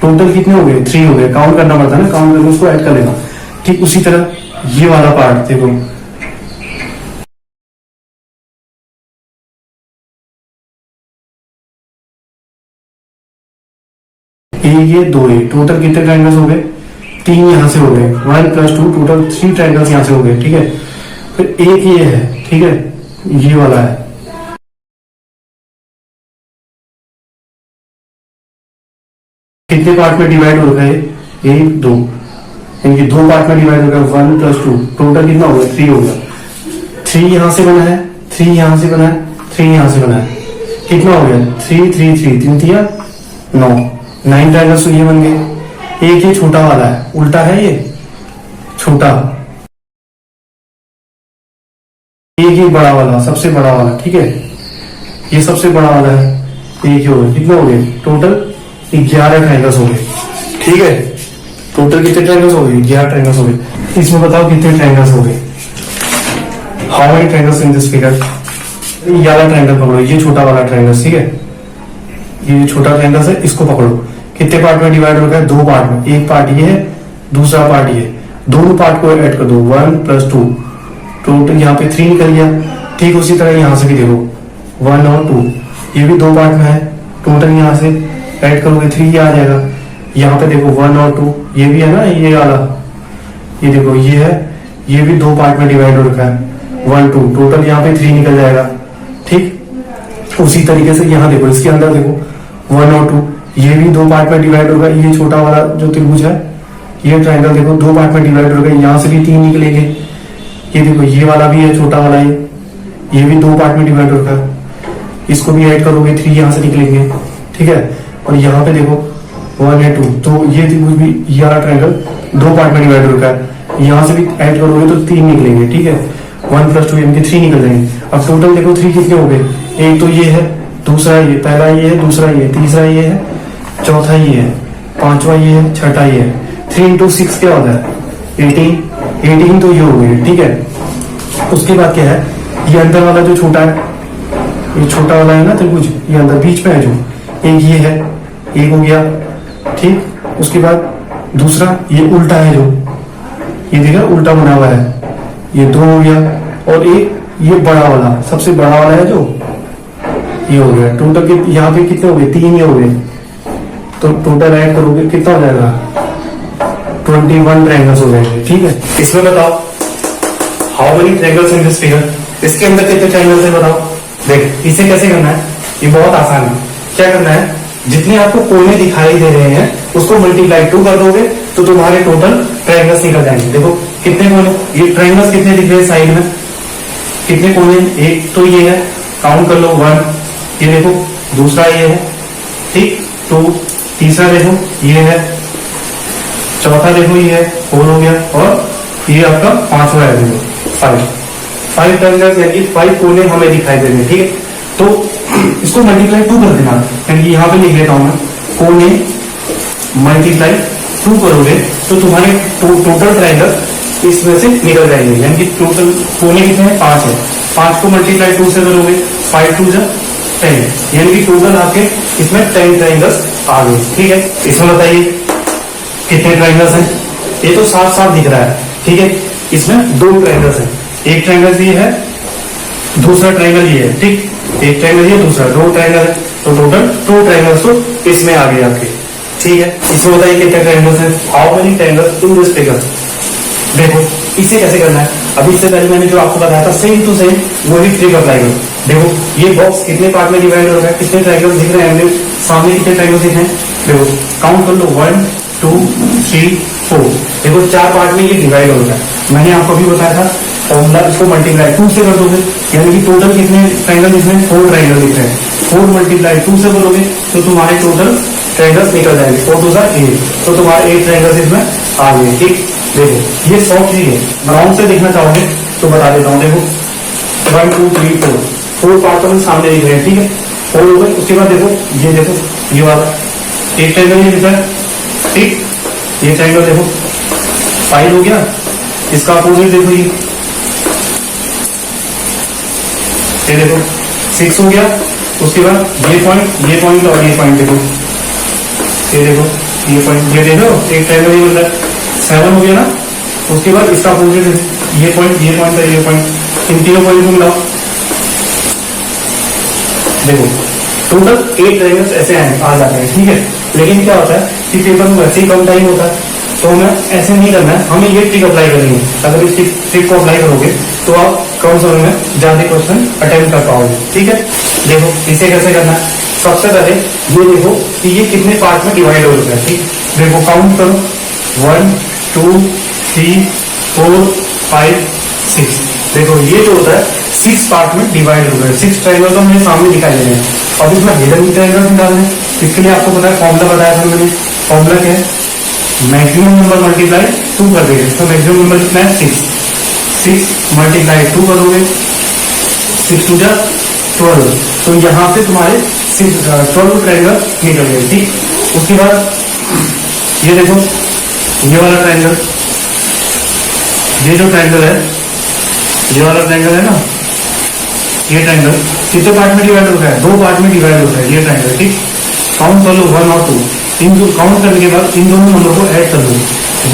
B: टोटल कितने हो गए, 3 हो गए। काउंट करना पड़ता है ना, काउंट करके उसको ऐड कर लेना। ठीक, उसी तरह ये वाला पार्ट देखो, ये 2 ये टोटल कितने ट्रायंगल्स हो गए, 3 यहां से हो गए, 1 + 2 टोटल 3 ट्रायंगल्स यहां से हो गए। ठीक है, फिर एक ये है। ठीक है, ये वाला है, कितने पार्ट में डिवाइड हो गए, 1 2, इनके 2 पार्ट में डिवाइड हो गया, 1 + 2 टोटल कितना हो गया, 3 हो गया। 3 यहां से बना है, 3 यहां से बना है, 3 यहां से बना है, कितना हो गया 3 3 3 3 3 9 9 ट्रायंगल्स तो ये बन गए। एक ये छोटा वाला है, उल्टा है ये छोटा, एक ही बड़ा वाला, सबसे बड़ा वाला। ठीक है, ये सबसे बड़ा वाला है, एक ही हो गया। कितना हो गए, टोटल 11 ट्रायंगल्स हो गए। ठीक है, टोटल कितने ट्रायंगल्स हो गए, 11 ट्रायंगल्स हो गए। इसमें बताओ कितने ट्रायंगल्स हो गए, how many triangles in this figure. ये वाला ट्रायंगल पकड़ो, ये छोटा वाला ट्रायंगल। ठीक है, ये छोटा ट्रायंगल है, इसको पकड़ो। कितने पार्ट में डिवाइड हो गया, 2 पार्ट में, एक पार्ट ये है, दूसरा पार्ट ये। दोनों पार्ट को ऐड कर दो, 1 + 2 टोटल यहाँ पे 3 निकल गया। ठीक, उसी तरह यहाँ से भी देखो 1 और 2 ये भी 2 पार्ट में है, टोटल यहाँ से ऐड करोगे 3 ये आ जाएगा। यहाँ पे देखो 1 और 2 ये भी है ना, ये वाला, ये देखो ये है, ये भी 2 पार्ट में डिवाइड हो रखा है, 1 2, टोटल यहाँ पे 3 निकल जाएगा। ठीक, उसी तरीके से यहाँ देखो, इसके अंदर देखो 1 और 2 ये भी 2 पार्ट में डिवाइड होगा। ये छोटा वाला जो त्रिभुज है, ये ट्रायंगल देखो 2 पार्ट में डिवाइड होगा, यहाँ से भी 3 निकलेंगे। ये देखो ये वाला भी है, छोटा वाला ये भी 2 पार्ट में डिवाइड होगा, इसको भी ऐड करोगे 3 यहाँ से निकलेंगे। ठीक है, और यहाँ पे देखो 1 है 2, तो ये त्रिभुज भी, ये वाला ट्रायंगल 2 पार्ट में डिवाइड होगा, यहाँ से भी ऐड करोगे तो 3 निकलेंगे। ठीक है, 1 + 2 यानी कि 3 निकल जाएंगे। अब टोटल देखो 3 कितने हो गए, एक तो ये है, दूसरा ये, पहला ये है, दूसरा ये, तीसरा ये है, चौथा ये है, पांचवा ये है, छठा ये है। 3 × 6 क्या होता है, 18 तो ये हो गए। ठीक है, उसके बाद क्या है, ये अंदर वाला जो छोटा है, ये छोटा वाला है ना त्रिभुज, ये अंदर बीच में है जो, एक ये है, एक हो गया। ठीक, उसके बाद दूसरा ये उल्टा है जो, ये देखा उल्टा बना हुआ है, ये 2 हो गया, और एक ये बड़ा वाला, सबसे बड़ा वाला है जो, ये हो गया। टोटल के यहाँ पे कितने हो गए, 3 ये हो गए, तो टोटल ऐड करोगे कितना हो जाएगा, 21 ट्रायंगल्स हो जाएंगे। ठीक है, इसमें बताओ how many triangles in this figure, इसके अंदर कितने ट्रायंगल्स है बताओ। देख, इसे कैसे करना है, ये बहुत आसान है। क्या करना है, जितने आपको कोने दिखाई दे रहे हैं उसको मल्टीप्लाई 2 कर दोगे तो तुम्हारे टोटल ट्रायंगल्स निकल जाएंगे। देखो कितने कोने, ये ट्रायंगल्स कितने दिख रहे हैं साइड में, कितने कोने, एक तो ये है, काउंट कर लो 1, ये देखो दूसरा ये है, ठीक 2, तीसरा देखो ये है, चौथा देखो ये है, 4 हो गया, और ये आपका 5वां है देखो 5 ट्रायंगल्स, यानी 5 कोने हमें दिखाई दे रहे हैं। ठीक है, तो इसको मल्टीप्लाई 2 कर देना, यानी यहाँ पे लिख लेता हूं मैं, कोने मल्टीप्लाई 2 करोगे तो तुम्हारे टोटल ट्रायंगल इसमें से निकल जाएंगे। यानी कि टोटल कोने कितने हैं, 5 है, 5 को मल्टीप्लाई 2 से करोगे, 5 2 जा 10, यानी कि टोटल आपके इसमें 10 ट्रायंगल्स आ गए। ठीक है, इसमें बताइए कितने ट्रायंगल्स हैं, ये तो साफ साफ दिख रहा है। ठीक है, इसमें 2 ट्रायंगल्स हैं, एक ट्रायंगल ये है, दूसरा ट्रायंगल ये है। ठीक, एक ट्रायंगल ये, दूसरा, 2 ट्रायंगल है, तो टोटल 2 ट्रायंगल्स तो इसमें आ गए आपके। ठीक है, इसमें बताइए कितने ट्रायंगल्स हैं, how many triangles in this figure. देखो इसे कैसे करना है, अभी इससे पहले मैंने जो आपको बताया था सेम टू सेम वही ट्रिक अप्लाई करो। देखो ये बॉक्स कितने पार्ट में डिवाइड हो रहा है, कितने ट्रायंगल्स दिख रहे हैं, सामने कितने ट्रायंगल्स दिख रहे हैं, देखो काउंट कर लो 1 2 3 4, देखो 4 पार्ट में ये डिवाइड हो रहा है। मैंने आपको भी बताया था फॉर्मूला, इसको मल्टीप्लाई 2 से कर दोगे, यानी कि टोटल कितने ट्रायंगल इसमें 4 ट्रायंगल दिख रहे हैं, 4 मल्टीप्लाई 2 से करोगे तो तुम्हारे टोटल ट्रायंगल्स निकल जाएंगे, 4 2 8, तो तुम्हारे 8 ट्रायंगल्स इसमें आ गए। ठीक, देखो ये सॉफ्ट ही है, राउंड से देखना चाहोगे तो बता देता हूँ। देखो 1 2 3 4 पार्ट तो सामने दिख रहे हैं। ठीक है, 4 हो गए, उसके बाद देखो ये देखो ये वाला एक ट्रायंगल ये दिख रहा है। ठीक, ये ट्रायंगल देखो 5 हो गया, इसका अपोजिट देखो ये देखो 6 हो गया, उसके बाद ये पॉइंट और ये पॉइंट देखो, ये देखो ये पॉइंट, ये देखो एक ट्रायंगल ये बन रहा है, 7 हो गया ना, उसके बाद इसका अपोजिट ये पॉइंट और ये पॉइंट, इन तीनों पॉइंट को मिलाओ, देखो टोटल 8 ट्रायंगल्स ऐसे आ जाते हैं। ठीक है, लेकिन क्या होता है कि पेपर में वैसे ही कम टाइम होता है, तो हमें ऐसे नहीं करना है, हमें ये ट्रिक अप्लाई करनी है। अगर इस ट्रिक को अप्लाई करोगे तो आप कम समय में ज्यादा क्वेश्चन अटेम्प्ट कर पाओगे। ठीक है, देखो इसे कैसे करना है, सबसे पहले ये देखो कि ये कितने पार्ट में डिवाइड हो चुका है। ठीक, देखो काउंट करो 1 2 3 4 5 6, देखो ये जो होता है 6 पार्ट में डिवाइड हो गया। 6 ट्रायंगल तो हमें सामने दिखाई दे रहे हैं, अब इसमें हिडन ट्रायंगल निकालने हैं, इसके लिए आपको पता है फॉर्मूला बताया था मैंने, फॉर्मूला क्या है, मैक्सिमम नंबर मल्टीप्लाई 2 कर देंगे, तो मैक्सिमम नंबर कितना है 6 मल्टीप्लाई 2 करोगे, 6 2 जा 12, तो यहाँ से तुम्हारे 12 ट्रायंगल निकल गए। ठीक, उसके बाद ये देखो ये वाला ट्रायंगल, ये जो ट्रायंगल है, ये वाला ट्रायंगल है ना, ये ट्रायंगल कितने पार्ट में डिवाइड होता है, 2 पार्ट में डिवाइड होता है ये ट्रायंगल। ठीक, काउंट कर लो 1 और 2, इन दो काउंट करने के बाद इन दोनों नंबर को ऐड कर लो,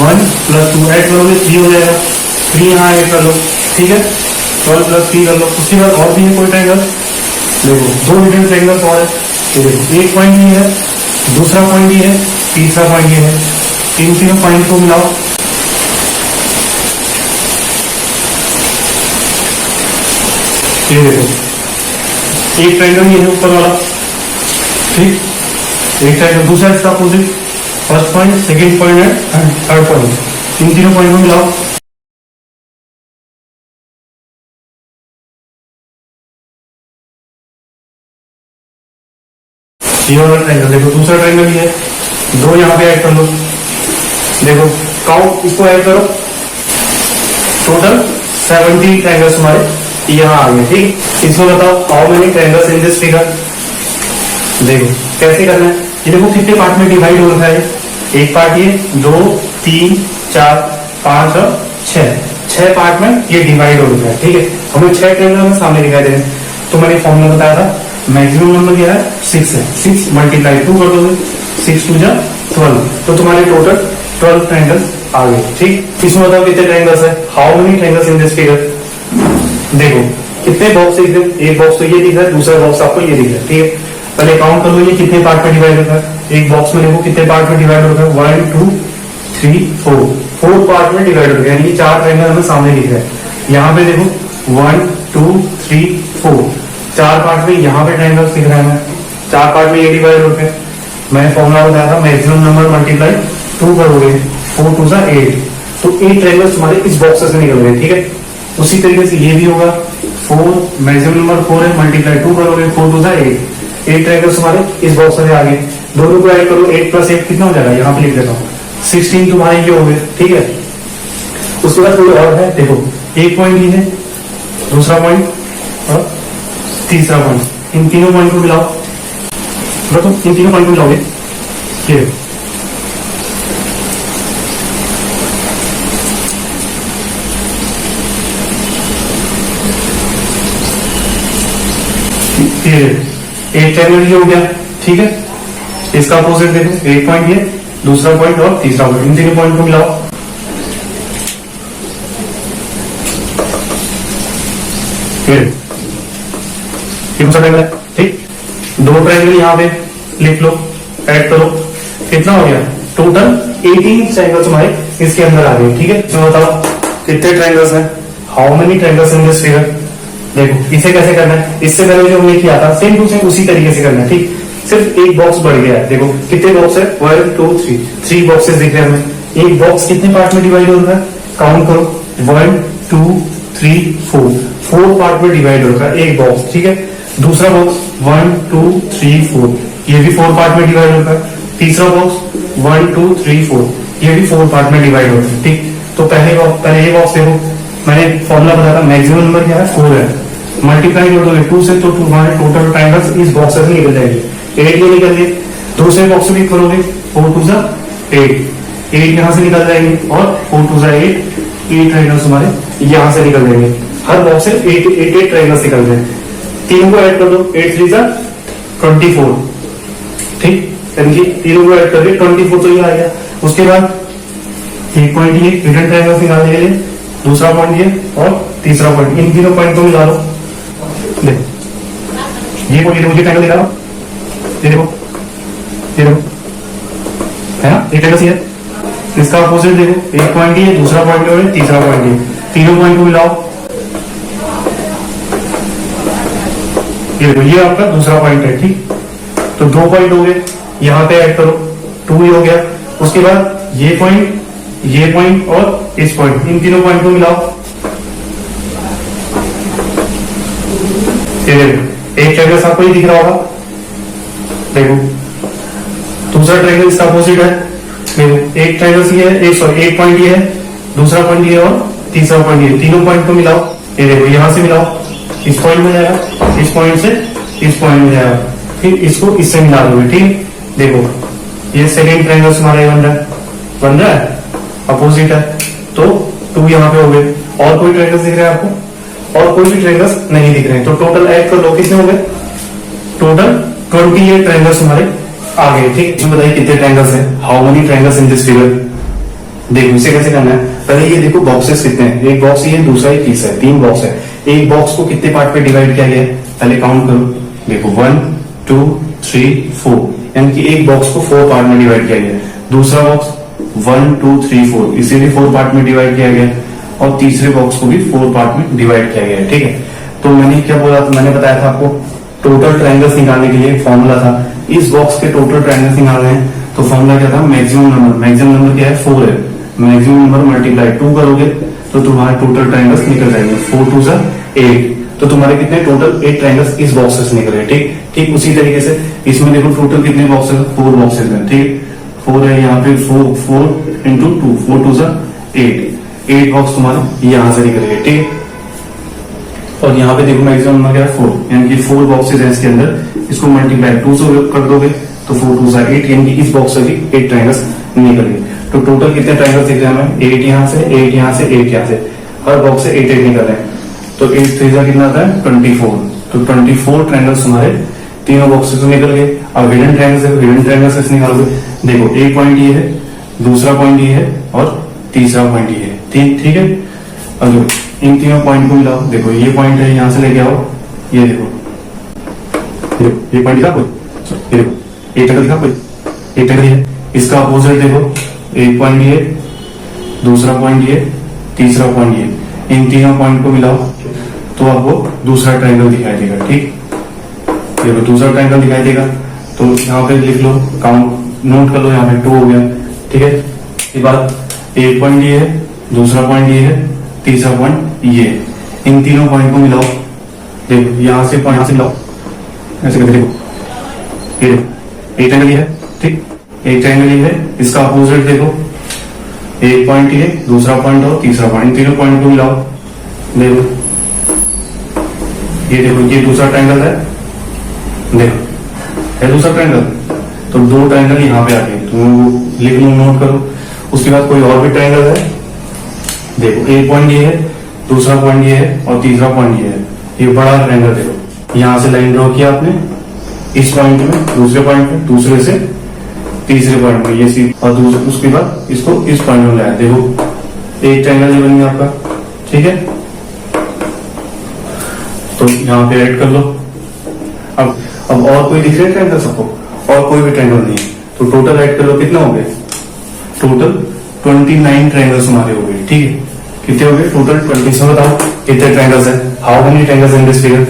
B: 1 + 2 ऐड करोगे 3 हो जाएगा, 3 यहाँ ऐड कर लो। ठीक है, 12 + 3 कर लो। उसके बाद और भी है कोई ट्रायंगल, देखो दो हिडन ट्रायंगल्स और है, ये देखो एक पॉइंट ये है, दूसरा पॉइंट ये है, तीसरा पॉइंट ये है, इन तीनों पॉइंट को मिलाओ, ये देखो एक ट्रायंगल ये है ऊपर वाला, ठीक, एक ट्रायंगल दूसरा इसका opposite, first point, second point and third point, इन तीनों पॉइंट को मिलाओ, ये वाला ट्रायंगल देखो, दूसरा ट्रायंगल ये है, दो यहाँ पे ऐड कर लो, देखो काउंट इसको ऐड करो, टोटल 70 ट्रायंगल्स हमारे यहाँ आ गए, ठीक। इसमें बताओ how many triangles in this figure, देखो कैसे करना है, ये देखो कितने पार्ट में डिवाइड हो रखा है, एक पार्ट ये, 2 3 4 5 और 6 पार्ट में ये डिवाइड हो रखा है, ठीक है। हमें 6 ट्रायंगल सामने दिखाई दे रहे हैं, तो मैंने फॉर्मूला बताया था, मैक्सिमम नंबर क्या है 6 है, 6 मल्टीप्लाई 2 कर दोगे, 6 2 जा 12, तो तुम्हारे टोटल 12 ट्रायंगल्स आ गए, ठीक। इसमें बताओ कितने ट्रायंगल्स है, how many triangles in this figure, देखो कितने बॉक्स दिख रहे हैं, एक बॉक्स तो ये दिख रहा है, दूसरा बॉक्स आपको ये दिख रहा है, ठीक है। पहले काउंट कर लो ये कितने पार्ट में डिवाइड होता है, एक बॉक्स में देखो कितने पार्ट में डिवाइड होता है, 1 2 3 4 पार्ट में डिवाइड होता है, यानी 4 ट्रायंगल हमें सामने दिख रहा है। यहाँ पे देखो 1 2 3 4 4 पार्ट में यहाँ पे ट्रायंगल्स दिख रहे हैं, 4 पार्ट में ये डिवाइड होते हैं। मैंने फॉर्मूला बताया था, मैक्सिमम नंबर मल्टीप्लाई 2 करोगे, 4 2 जा 8, तो 8 ट्रायंगल्स तुम्हारे इस बॉक्स से निकल गए, ठीक है। उसी तरीके से ये भी होगा, 4 मैक्सिमम नंबर 4 है, मल्टीप्लाई 2 करोगे, 4 2 जा 8 ट्रायंगल्स हमारे इस बॉक्स से आ गए। दोनों को ऐड करो, 8 + 8 कितना हो जाएगा, यहाँ पे लिख देता हूँ 16 तुम्हारे ये हो गए, ठीक है। उसके बाद कोई और है, देखो एक पॉइंट ये है, दूसरा पॉइंट और तीसरा पॉइंट, इन तीनों पॉइंट को मिलाओ, देखो इन तीनों पॉइंट को मिलाओगे, ये एक ट्रायंगल ये हो गया, ठीक है। इसका अपोजिट देखो, एक पॉइंट ये, दूसरा पॉइंट और तीसरा पॉइंट, इन तीनों पॉइंट को मिलाओ, ये दूसरा ट्रायंगल है, ठीक। दो ट्रायंगल यहाँ पे लिख लो, ऐड करो, कितना हो गया, टोटल 18 ट्रायंगल्स हमारे इसके अंदर आ गए, ठीक है। तो बताओ कितने ट्रायंगल्स हैं, how many triangles in this figure, देखो इसे कैसे करना है, इससे पहले जो हमने किया था सेम टू सेम उसी तरीके से करना है, ठीक। सिर्फ एक बॉक्स बढ़ गया है, देखो कितने बॉक्स है, 1 2 3 बॉक्सेस दिख रहे हैं हमें। एक बॉक्स कितने पार्ट में डिवाइड हो रहा है, काउंट करो, 1 2 3 4 पार्ट में डिवाइड हो रहा है एक बॉक्स, ठीक है। दूसरा बॉक्स 1 2 3 4, ये भी 4 पार्ट में डिवाइड होता है। तीसरा बॉक्स 1 2 3 4, ये भी 4 पार्ट में डिवाइड होता है, ठीक। तो पहले ये बॉक्स देखो, मैंने फॉर्मूला बताया था, मैक्सिमम नंबर क्या है 4 है, मल्टीप्लाई कर दोगे 2 से, तो तुम्हारे टोटल ट्रायंगल्स इस बॉक्स से निकल जाएंगे, 8 ये निकल गए। दूसरे बॉक्स में करोगे 4 2 जा 8 यहाँ से निकल जाएंगे, और 4 2 जा 8 ट्रायंगल्स हमारे यहाँ से निकल जाएंगे। हर बॉक्स से 8 ट्रायंगल्स निकल जाए, तीनों को ऐड कर दो, 8 3 जा 24, ठीक, यानी कि तीनों को ऐड करके 24 तो ये आ गया। उसके बाद एक पॉइंट ये हिडन ट्रायंगल्स निकालने के लिए, दूसरा पॉइंट ये और तीसरा पॉइंट, इन तीनों पॉइंट को मिला लो, ये ट्रायंगल निकालो, ये देखो है ना, एक ट्रायंगल है, इसका अपोजिट देखो, एक पॉइंट ये, दूसरा पॉइंट और तीसरा पॉइंट ये, तीनों पॉइंट को मिलाओ, ये देखो ये आपका दूसरा पॉइंट है, ठीक। तो 2 पॉइंट हो गए, यहाँ पे ऐड करो, 2 ही हो गया। उसके बाद ये पॉइंट और इस पॉइंट, इन तीनों पॉइंट को मिलाओ, ये देखो एक ट्रायंगल आपको ही दिख रहा होगा, देखो दूसरा ट्रायंगल इसका अपोजिट है, देखो एक ट्रायंगल ये है, एक पॉइंट ये है, दूसरा पॉइंट ये और तीसरा पॉइंट ये, तीनों पॉइंट को मिलाओ, ये देखो यहाँ से मिलाओ, इस पॉइंट में जाएगा, इस पॉइंट से इस पॉइंट में जाएगा, फिर इसको इससे मिला दोगे, ठीक। देखो ये सेकेंड ट्रायंगल हमारा बन रहा है, अपोजिट है, तो 2 यहाँ पे हो गए। और कोई ट्रायंगल्स दिख रहा है आपको, और कोई भी ट्रायंगल्स नहीं दिख रहे हैं, तो टोटल ऐड कर लो, कितने हो गए, टोटल 28 ट्रायंगल्स हमारे आ गए, ठीक। इसमें बताइए कितने ट्रायंगल्स हैं, how many triangles in this figure. देखो इसे कैसे करना है, पहले ये देखो बॉक्सेस कितने हैं, एक बॉक्स ये, दूसरा ये, तीसरा है, 3 बॉक्स है। एक बॉक्स को कितने पार्ट पे डिवाइड किया गया है, पहले काउंट करो, देखो 1 2 3 4, यानी कि एक बॉक्स को 4 पार्ट में डिवाइड किया गया। दूसरा बॉक्स 1 2 3 4, इसे भी 4 पार्ट में डिवाइड किया गया, और तीसरे बॉक्स को भी 4 पार्ट में डिवाइड किया गया है। ठीक है, तो मैंने क्या बोला था, मैंने बताया था आपको टोटल ट्रायंगल्स निकालने के लिए फॉर्मूला था। इस बॉक्स के टोटल ट्रायंगल्स निकालने हैं तो फॉर्मूला क्या था, मैक्सिमम नंबर क्या है 4 है, मैक्सिमम नंबर मल्टीप्लाई 2 करोगे तो तुम्हारे टोटल ट्रायंगल्स निकल जाएंगे। 4 2 जा 8, तो तुम्हारे कितने टोटल 8 ट्रायंगल्स इस बॉक्स से निकले। ठीक उसी तरीके से इसमें देखो टोटल कितने बॉक्सेस, 4 बॉक्सेस हैं। ठीक, 4 है यहाँ पे, 4 इंटू 2, 4 2 जा 8 बॉक्स तुम्हारे यहाँ से निकलेंगे। ठीक, और यहाँ पे देखो मैक्सिमम नंबर क्या है 4, यानी कि 4 बॉक्सेस है इसके अंदर, इसको मल्टीप्लाई 2 से कर दोगे तो 4 2 जा 8, यानी कि इस बॉक्स से भी 8 ट्रायंगल्स निकलेंगे। तो टोटल कितने ट्रायंगल्स दिख रहे हैं हमें, 8 यहाँ से, 8 यहाँ से, 8 यहाँ से, हर बॉक्स से 8 निकल रहे हैं। तो 8 3 जा कितना आता है 24, तो 24 ट्रायंगल्स हमारे तीनों बॉक्सेस से निकल गए। अब हिडन ट्रायंगल्स से निकालोगे, देखो एक पॉइंट ये है, दूसरा पॉइंट ये है और तीसरा पॉइंट ये है। ठीक है, अब इन तीनों पॉइंट को मिलाओ, देखो ये पॉइंट है, यहां से लेके आओ, ये देखो ये पॉइंट दिखा कोई, ये देखो एक टंगल दिखा कोई, एक टंगल है, इसका अपोजिट देखो, एक पॉइंट ये, दूसरा पॉइंट ये, तीसरा पॉइंट ये, इन तीनों पॉइंट को मिलाओ तो आपको दूसरा ट्रायंगल दिखाई देगा। ठीक, देखो दूसरा ट्रायंगल दिखाई देगा, तो यहाँ पे लिख लो, काउंट नोट कर लो, यहाँ पे 2 हो गया। ठीक है, इसके बाद एक पॉइंट ये है, दूसरा पॉइंट ये है, तीसरा पॉइंट ये, इन तीनों पॉइंट को मिलाओ, देखो यहाँ से पॉइंट से मिलाओ, ऐसे करके देखो, ये देखो एक ट्रायंगल ये है। ठीक, एक ट्रायंगल ये है, इसका अपोजिट देखो, एक पॉइंट ये, दूसरा पॉइंट और तीसरा पॉइंट, इन तीनों पॉइंट को मिलाओ, देखो ये देखो ये दूसरा ट्रायंगल है, देखो है दूसरा ट्रायंगल, तो 2 ट्रायंगल यहाँ पे आ गए, तो लिख लो, नोट करो। उसके बाद कोई और भी ट्रायंगल है, देखो एक पॉइंट ये है, दूसरा पॉइंट ये है और तीसरा पॉइंट ये है, ये बड़ा ट्रायंगल देखो, यहाँ से लाइन ड्रॉ किया आपने, इस पॉइंट में, दूसरे पॉइंट में, दूसरे से तीसरे पॉइंट में, ये सी, और उसके बाद इसको इस पॉइंट में लाया, देखो एक ट्रायंगल ये बन गया आपका। ठीक है, तो यहाँ पे ऐड कर लो। अब और कोई दिख रहा है ट्रायंगल सबको, और कोई भी ट्रायंगल नहीं है, तो टोटल ऐड कर लो, कितना हो गए, टोटल 29 ट्रायंगल्स हमारे हो गए। ठीक है, कितने हो गए टोटल 20। बताओ कितने ट्रायंगल्स है, how many triangles in this figure.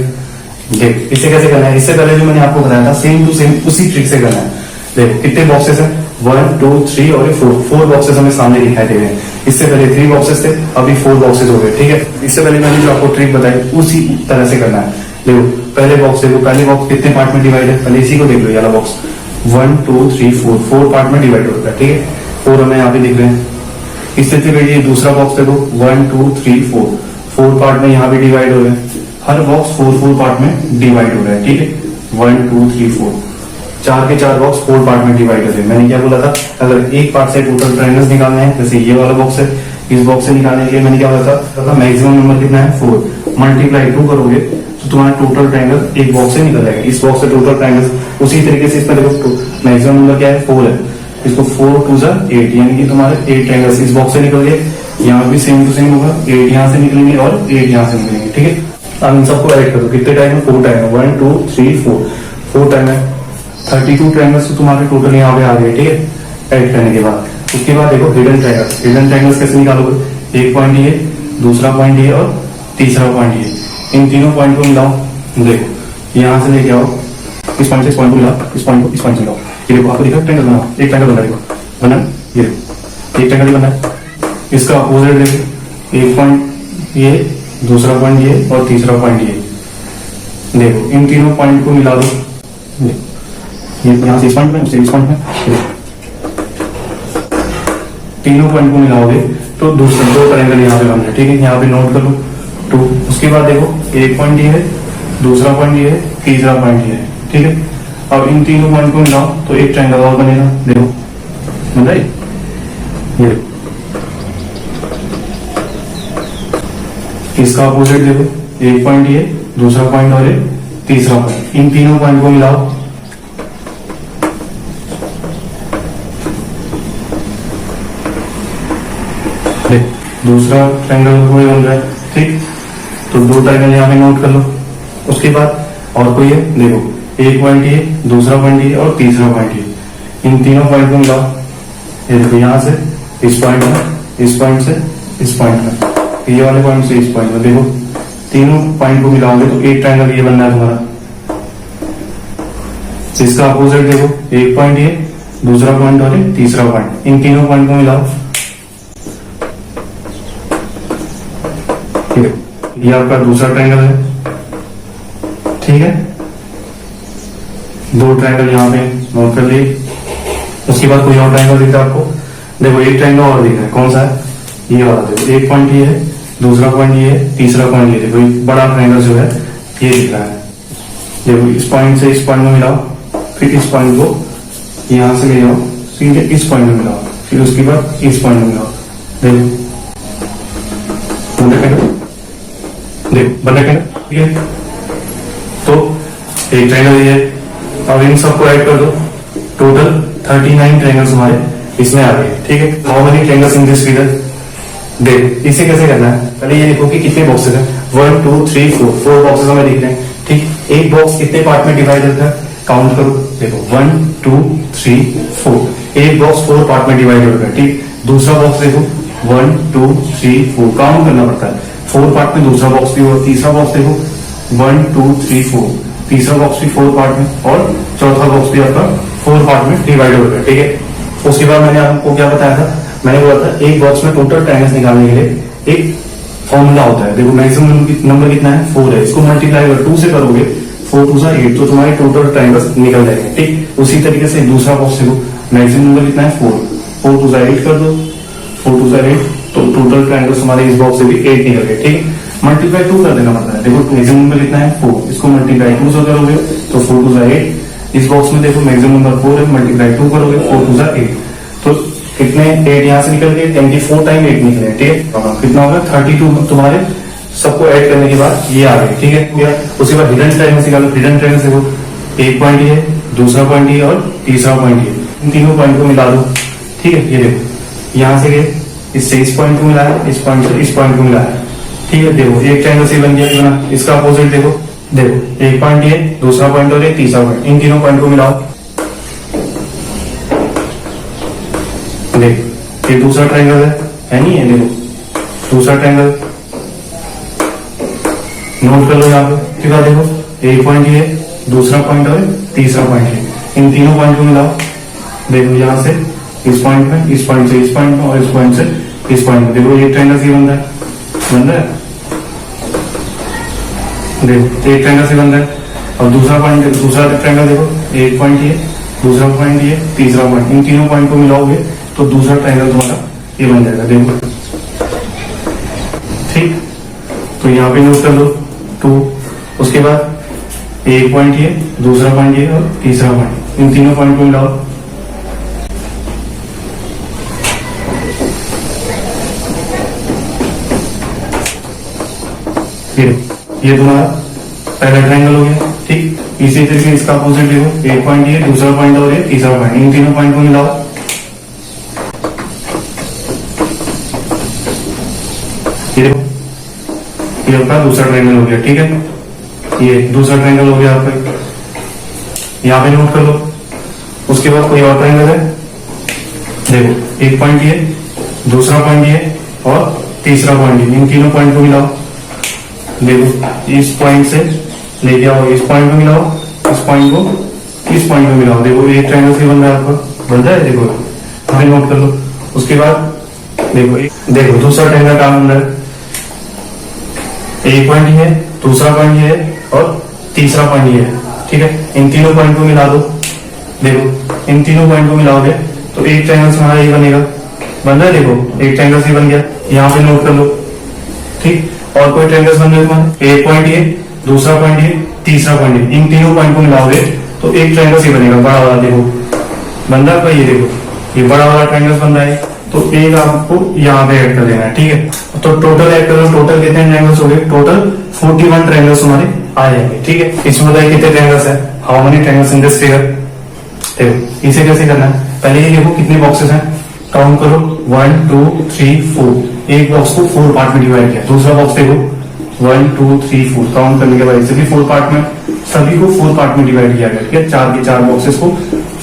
B: देख इसे कैसे करना है, इससे पहले जो मैंने आपको बताया था सेम टू सेम उसी ट्रिक से करना है। देखो कितने बॉक्सेस है, 1 2 3 और 4 बॉक्सेस हमें सामने दिखाई दे रहे हैं। इससे पहले 3 बॉक्सेस थे, अभी 4 बॉक्सेस हो गए। ठीक है, इससे पहले मैंने जो आपको ट्रिक बताई उसी तरह से करना है। देखो पहले बॉक्स देखो, पहले बॉक्स कितने पार्ट में डिवाइड है, पहले इसी को देख लो, ये वाला बॉक्स 1 2 3 4 पार्ट में डिवाइड होता है। ठीक है, 4 हमें यहाँ पे दिख रहे हैं। इससे ये दूसरा बॉक्स देखो 1 2 3 4 पार्ट में यहाँ पे डिवाइड हो रहे हैं, हर बॉक्स 4 पार्ट में डिवाइड हो रहा है। ठीक है, 1 2 3 4 4 के 4 बॉक्स 4 पार्ट में डिवाइड हो रहे हैं। मैंने क्या बोला था, अगर एक पार्ट से टोटल ट्रायंगल्स निकालने हैं, जैसे ये वाला बॉक्स है, इस बॉक्स से निकालने के लिए मैंने क्या बोला था, मैक्सिमम नंबर कितना है 4, मल्टीप्लाई 2 करोगे तो तुम्हारा टोटल ट्रायंगल एक बॉक्स से निकल जाएगा। इस बॉक्स से टोटल ट्रायंगल्स उसी तरीके से इसमें देखो मैक्सिमम नंबर क्या है 4 है, इसको 4 2 जा 8, यानी कि तुम्हारे 8 ट्रायंगल्स इस बॉक्स से निकल गए। यहाँ भी सेम टू सेम होगा, 8 यहाँ से निकलेंगे और 8 यहाँ से निकलेंगे। ठीक है, अब इन सबको ऐड कर दो, कितने टाइम है, 4 टाइम है, 1 2 3 4 टाइम है, 32 ट्रायंगल्स तो तुम्हारे टोटल यहाँ पे आ गए। ठीक है, ऐड करने के बाद उसके बाद देखो हिडन ट्रायंगल्स कैसे निकालोगे, एक पॉइंट ये, दूसरा पॉइंट ये और तीसरा पॉइंट ये, इन तीनों पॉइंट को मिलाओ। देखो यहाँ से लेके आओ, इस पॉइंट से इस पॉइंट को मिलाओ, इस पॉइंट को इस पॉइंट से मिलाओ, ये देखो आपको दिखा ट्रायंगल बनाओ, एक ट्रायंगल बना देखो बना, ये देखो एक ट्रायंगल बना है। इसका अपोजिट देखो, एक पॉइंट ये, दूसरा पॉइंट ये और तीसरा पॉइंट ये, देखो इन तीनों पॉइंट को मिला दो, ये यहाँ से इस पॉइंट में, उससे इस पॉइंट में, तीनों पॉइंट को मिलाओगे तो दूसरे 2 ट्रायंगल यहाँ पे बन रहे। ठीक है, यहाँ पे नोट कर लो 2। उसके बाद देखो एक पॉइंट ये है, दूसरा पॉइंट ये है, तीसरा पॉइंट ये है। ठीक है, अब इन तीनों पॉइंट को मिलाओ तो एक ट्रायंगल और बनेगा। देखो बन रहा है, ये इसका अपोजिट देखो, एक पॉइंट ये, दूसरा पॉइंट और एक तीसरा पॉइंट, इन तीनों पॉइंट को मिलाओ, दूसरा ट्रायंगल कोई बन रहा है। ठीक, तो 2 ट्रायंगल यहाँ पे नोट कर लो। उसके बाद और कोई है, देखो एक पॉइंट ये, दूसरा पॉइंट ये और तीसरा पॉइंट ये, इन तीनों पॉइंट को मिलाओ। ये देखो यहाँ से इस पॉइंट में, इस पॉइंट से इस पॉइंट में, ये वाले पॉइंट से इस पॉइंट में, देखो तीनों पॉइंट को मिलाओगे तो एक ट्रायंगल ये बनना है तुम्हारा। इसका अपोजिट देखो, एक पॉइंट ये, दूसरा पॉइंट और ये तीसरा पॉइंट, इन तीनों पॉइंट को मिलाओ। ये आपका दूसरा ट्रायंगल है, ठीक है। दो ट्रायंगल यहाँ पे नोट कर लिए। उसके बाद कोई और ट्रायंगल दिखता है आपको, देखो एक ट्रायंगल और दिख रहा है, कौन सा है, ये वाला। देखो एक पॉइंट ये है, दूसरा पॉइंट ये है, तीसरा पॉइंट ये, देखो एक बड़ा ट्रायंगल जो है ये दिख रहा है। देखो इस पॉइंट से इस पॉइंट में मिलाओ, फिर इस पॉइंट को यहां से ले जाओ, सीधे इस पॉइंट में मिलाओ, फिर उसके बाद इस पॉइंट में मिलाओ। देखो देखो बंदा कहना, ठीक है। तो एक ट्रायंगल ये है, अब इन सबको ऐड कर दो, टोटल 39 ट्रायंगल्स हमारे इसमें आ गए, ठीक है। How many triangles in this figure? देख इसे कैसे करना है, पहले ये देखो कि कितने बॉक्सेस हैं, 1 2 3 4, 4 बॉक्सेस हमें दिख रहे हैं, ठीक। एक बॉक्स कितने पार्ट में डिवाइड होता है, काउंट करो, देखो 1 2 3 4, एक बॉक्स 4 पार्ट में डिवाइड होगा, ठीक। दूसरा बॉक्स देखो 1 2 3 4, काउंट करना पड़ता है, 4 पार्ट में दूसरा बॉक्स भी होगा। तीसरा बॉक्स देखो 1 2 3 4, तीसरा बॉक्स भी 4 पार्ट में, और चौथा बॉक्स भी आपका 4 पार्ट में डिवाइड होगा, ठीक है। उसके बाद मैंने आपको क्या बताया था, मैंने बोला था एक बॉक्स में टोटल ट्रायंगल्स निकालने के लिए एक फॉर्मूला होता है। देखो मैक्सिमम नंबर कितना है, 4 है, इसको मल्टीप्लाई अगर 2 से करोगे, 4 2 8, तो तुम्हारे टोटल ट्रायंगल्स निकल जाएंगे, ठीक। उसी तरीके से दूसरा बॉक्स देखो, मैक्सिमम नंबर कितना है 4, 4 2 8 कर दो, 4 2 8, तो टोटल ट्रायंगल्स हमारे इस बॉक्स से भी 8 निकल गए, ठीक। मल्टीप्लाई 2 कर देना पड़ता है, देखो मैक्सिमम नंबर कितना है 4, इसको मल्टीप्लाई 2 से करोगे तो 4 2 8, इस बॉक्स में देखो मैक्सिमम नंबर 4 है, मल्टीप्लाई 2 करोगे 4 2 8, तो कितने 8 यहाँ से निकल गए, 24 टाइम 8 निकले, ठीक है। कितना होगा 32 तुम्हारे, सबको ऐड करने के बाद ये आ गए, ठीक है। उसके बाद हिडन ट्रायंगल्स निकालो, हिडन ट्रायंगल्स देखो एक पॉइंट ये, दूसरा पॉइंट ये और तीसरा पॉइंट ये, इन तीनों पॉइंट को मिला दो, ठीक है। ये देखो यहाँ से गए, इससे इस पॉइंट को मिलाया, इस पॉइंट से इस पॉइंट को मिलाया, ठीक है। देखो एक ट्रायंगल से बन गया बना, इसका अपोजिट देखो, देखो एक पॉइंट ये, दूसरा पॉइंट और ये तीसरा पॉइंट, इन तीनों पॉइंट को मिलाओ। देखो ये दूसरा ट्रायंगल है नहीं है, देखो दूसरा ट्रायंगल नोट कर लो यहाँ पे। फिर देखो एक पॉइंट ये, दूसरा पॉइंट और तीसरा पॉइंट है, इन तीनों पॉइंट को मिलाओ। देखो यहाँ से इस पॉइंट में, इस पॉइंट से इस पॉइंट में, और इस पॉइंट से इस पॉइंट में, देखो एक ट्रायंगल से बन रहा है, बन रहा है, देखो एक ट्रायंगल से बन रहा है। और दूसरा पॉइंट, दूसरा ट्रायंगल देखो एक पॉइंट ये, दूसरा पॉइंट ये, तीसरा पॉइंट, इन तीनों पॉइंट को मिलाओगे तो दूसरा ट्रायंगल तुम्हारा ये बन जाएगा, देखो, ठीक। तो यहाँ पे नोट कर लो 2, उसके बाद एक पॉइंट ये, दूसरा पॉइंट ये और तीसरा पॉइंट, इन तीनों पॉइंट को मिलाओ। ये तुम्हारा पहला ट्रायंगल हो गया, ठीक। इसी तरीके इसका अपोजिट देखो, एक पॉइंट ये, दूसरा पॉइंट और ये, तीसरा पॉइंट, इन तीनों पॉइंट को मिलाओ। ये देखो ये आपका दूसरा ट्रायंगल हो गया, ठीक है। ये दूसरा ट्रायंगल हो गया आपका, यहाँ पे नोट कर लो। उसके बाद कोई और ट्रायंगल है, देखो एक पॉइंट ये, दूसरा पॉइंट ये और तीसरा पॉइंट ये, इन तीनों पॉइंट को मिलाओ। देखो इस पॉइंट से लेके आओ, इस पॉइंट को मिलाओ, इस पॉइंट को इस पॉइंट को मिलाओ। देखो एक ट्रायंगल से बन रहा है आपका, बन रहा है, देखो हमें नोट कर लो। उसके बाद देखो दूसरा ट्रायंगल काम बन रहा है, एक पॉइंट ये है, दूसरा पॉइंट ये है और तीसरा पॉइंट ये है, ठीक है। इन तीनों पॉइंट को मिला दो। देखो इन तीनों पॉइंट को मिलाओगे तो एक ट्रायंगल से हमारा ये बनेगा, बन रहा है, देखो एक ट्रायंगल से बन गया, यहाँ पे नोट कर लो, ठीक। और कोई ट्रायंगल्स बन रहे तुम्हारे, एक पॉइंट ये, दूसरा पॉइंट ये, तीसरा पॉइंट ये, इन तीनों पॉइंट को मिलाओगे तो एक ट्रायंगल से बनेगा, बड़ा वाला देखो बन रहा है, ये देखो ये बड़ा वाला ट्रायंगल बन रहा है, तो एक आपको यहाँ पे ऐड कर देना है, ठीक है। तो टोटल ऐड करो, टोटल कितने ट्रायंगल्स हो गए, टोटल 41 ट्रायंगल्स हमारे आ जाएंगे, ठीक है। इसमें बताइए कितने ट्रायंगल्स है, how many triangles in this figure. देखो इसे कैसे करना है, पहले ये देखो कितने बॉक्सेस हैं, काउंट करो 1 2 3 4, एक बॉक्स को 4 पार्ट में डिवाइड किया। दूसरा बॉक्स देखो 1 2 3 4, काउंट करने के बाद इसे भी 4 पार्ट में, सभी को 4 पार्ट में डिवाइड किया गया, ठीक है। 4 के 4 बॉक्सेस को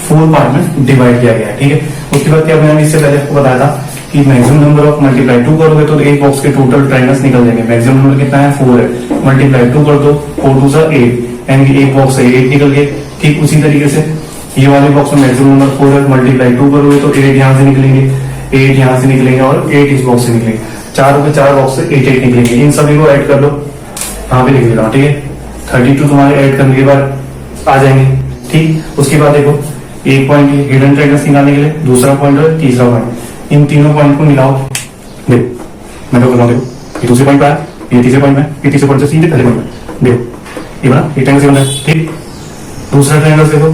B: 4 पार्ट में डिवाइड किया गया है, ठीक है। उसके बाद क्या मैंने इससे पहले आपको बताया था कि मैक्सिमम नंबर ऑफ मल्टीप्लाई 2 करोगे तो एक बॉक्स के टोटल ट्रायंगल्स निकल जाएंगे। मैक्सिमम नंबर कितना है 4 है, मल्टीप्लाई 2 कर दो 4 2 8, यानी कि एक बॉक्स से 8 निकल गए। ठीक उसी तरीके से ये वाले बॉक्स में मैक्सिमम नंबर 4 है, मल्टीप्लाई 2 करोगे तो 8 यहाँ से निकलेंगे, 8 यहाँ से निकलेंगे और 8 इस बॉक्स से निकलेंगे। 4 के 4 बॉक्स से 8 8 निकलेंगे। इन सभी को ऐड कर लो, यहाँ पे लिख लेना, ठीक है। 32 तुम्हारे ऐड करने के बाद आ जाएंगे, ठीक। उसके बाद देखो एक पॉइंट हिडन ट्रायंगल्स निकालने के लिए, दूसरा पॉइंट और तीसरा पॉइंट, इन तीनों पॉइंट को मिलाओ। देखो मैं तो कर रहा हूँ, देखो ये दूसरे पॉइंट पे आया, ये तीसरे पॉइंट में, ये तीसरे पॉइंट से सीधे पहले पॉइंट में, देखो ये बना, ये ट्रायंगल से बना है, ठीक। दूसरा ट्रायंगल देखो,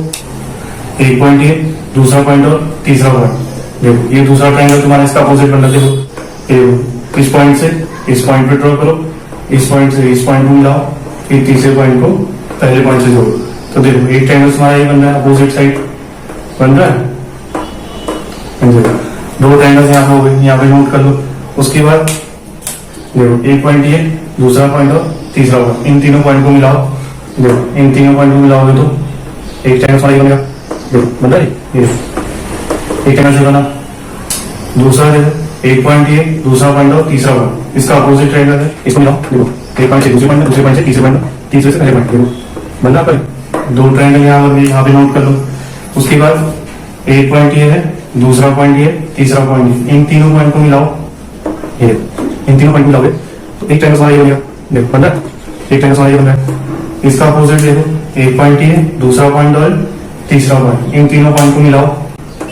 B: एक पॉइंट ये, दूसरा पॉइंट और तीसरा पॉइंट, देखो ये दूसरा ट्रायंगल तुम्हारा इसका अपोजिट बन रहा है। देखो इस पॉइंट से इस पॉइंट पे ड्रॉ करो, इस पॉइंट से इस पॉइंट को मिलाओ, फिर तीसरे पॉइंट को पहले पॉइंट से जोड़ो। तो देखो एक ट्रायंगल तुम्हारा ये बन रहा है, अपोजिट साइड बन रहा है। दो ट्रायंगल्स यहाँ पे हो गए, यहाँ पे नोट कर लो। उसके बाद देखो एक पॉइंट ये, दूसरा पॉइंट और तीसरा पॉइंट, इन तीनों पॉइंट को मिलाओ। देखो इन तीनों पॉइंट को मिलाओगे तो एक ट्रायंगल तुम्हारा ये बनेगा। देखो बन रहा है ये, एक ट्रायंगल से बना। दूसरा देखो एक पॉइंट ये, दूसरा पॉइंट और तीसरा पॉइंट, इसका अपोजिट ट्रायंगल है, इसको मिलाओ। देखो एक पॉइंट से दूसरे पॉइंट, दूसरे पॉइंट से तीसरे पॉइंट, तीसरे से पहले पॉइंट, देखो बन रहा है। दो ट्रायंगल यहाँ पे नोट कर लो। उसके बाद एक पॉइंट ये है, दूसरा पॉइंट ये, तीसरा पॉइंट, इन तीनों पॉइंट को मिलाओ। ये इन तीनों पॉइंट को मिलाओगे तो एक ट्रायंगल हमारा ये बनेगा। देखो बन रहा है, एक ट्रायंगल हमारा ये बन रहा है। इसका अपोजिट देखो, एक पॉइंट ये, दूसरा पॉइंट और तीसरा पॉइंट, इन तीनों पॉइंट को मिलाओ।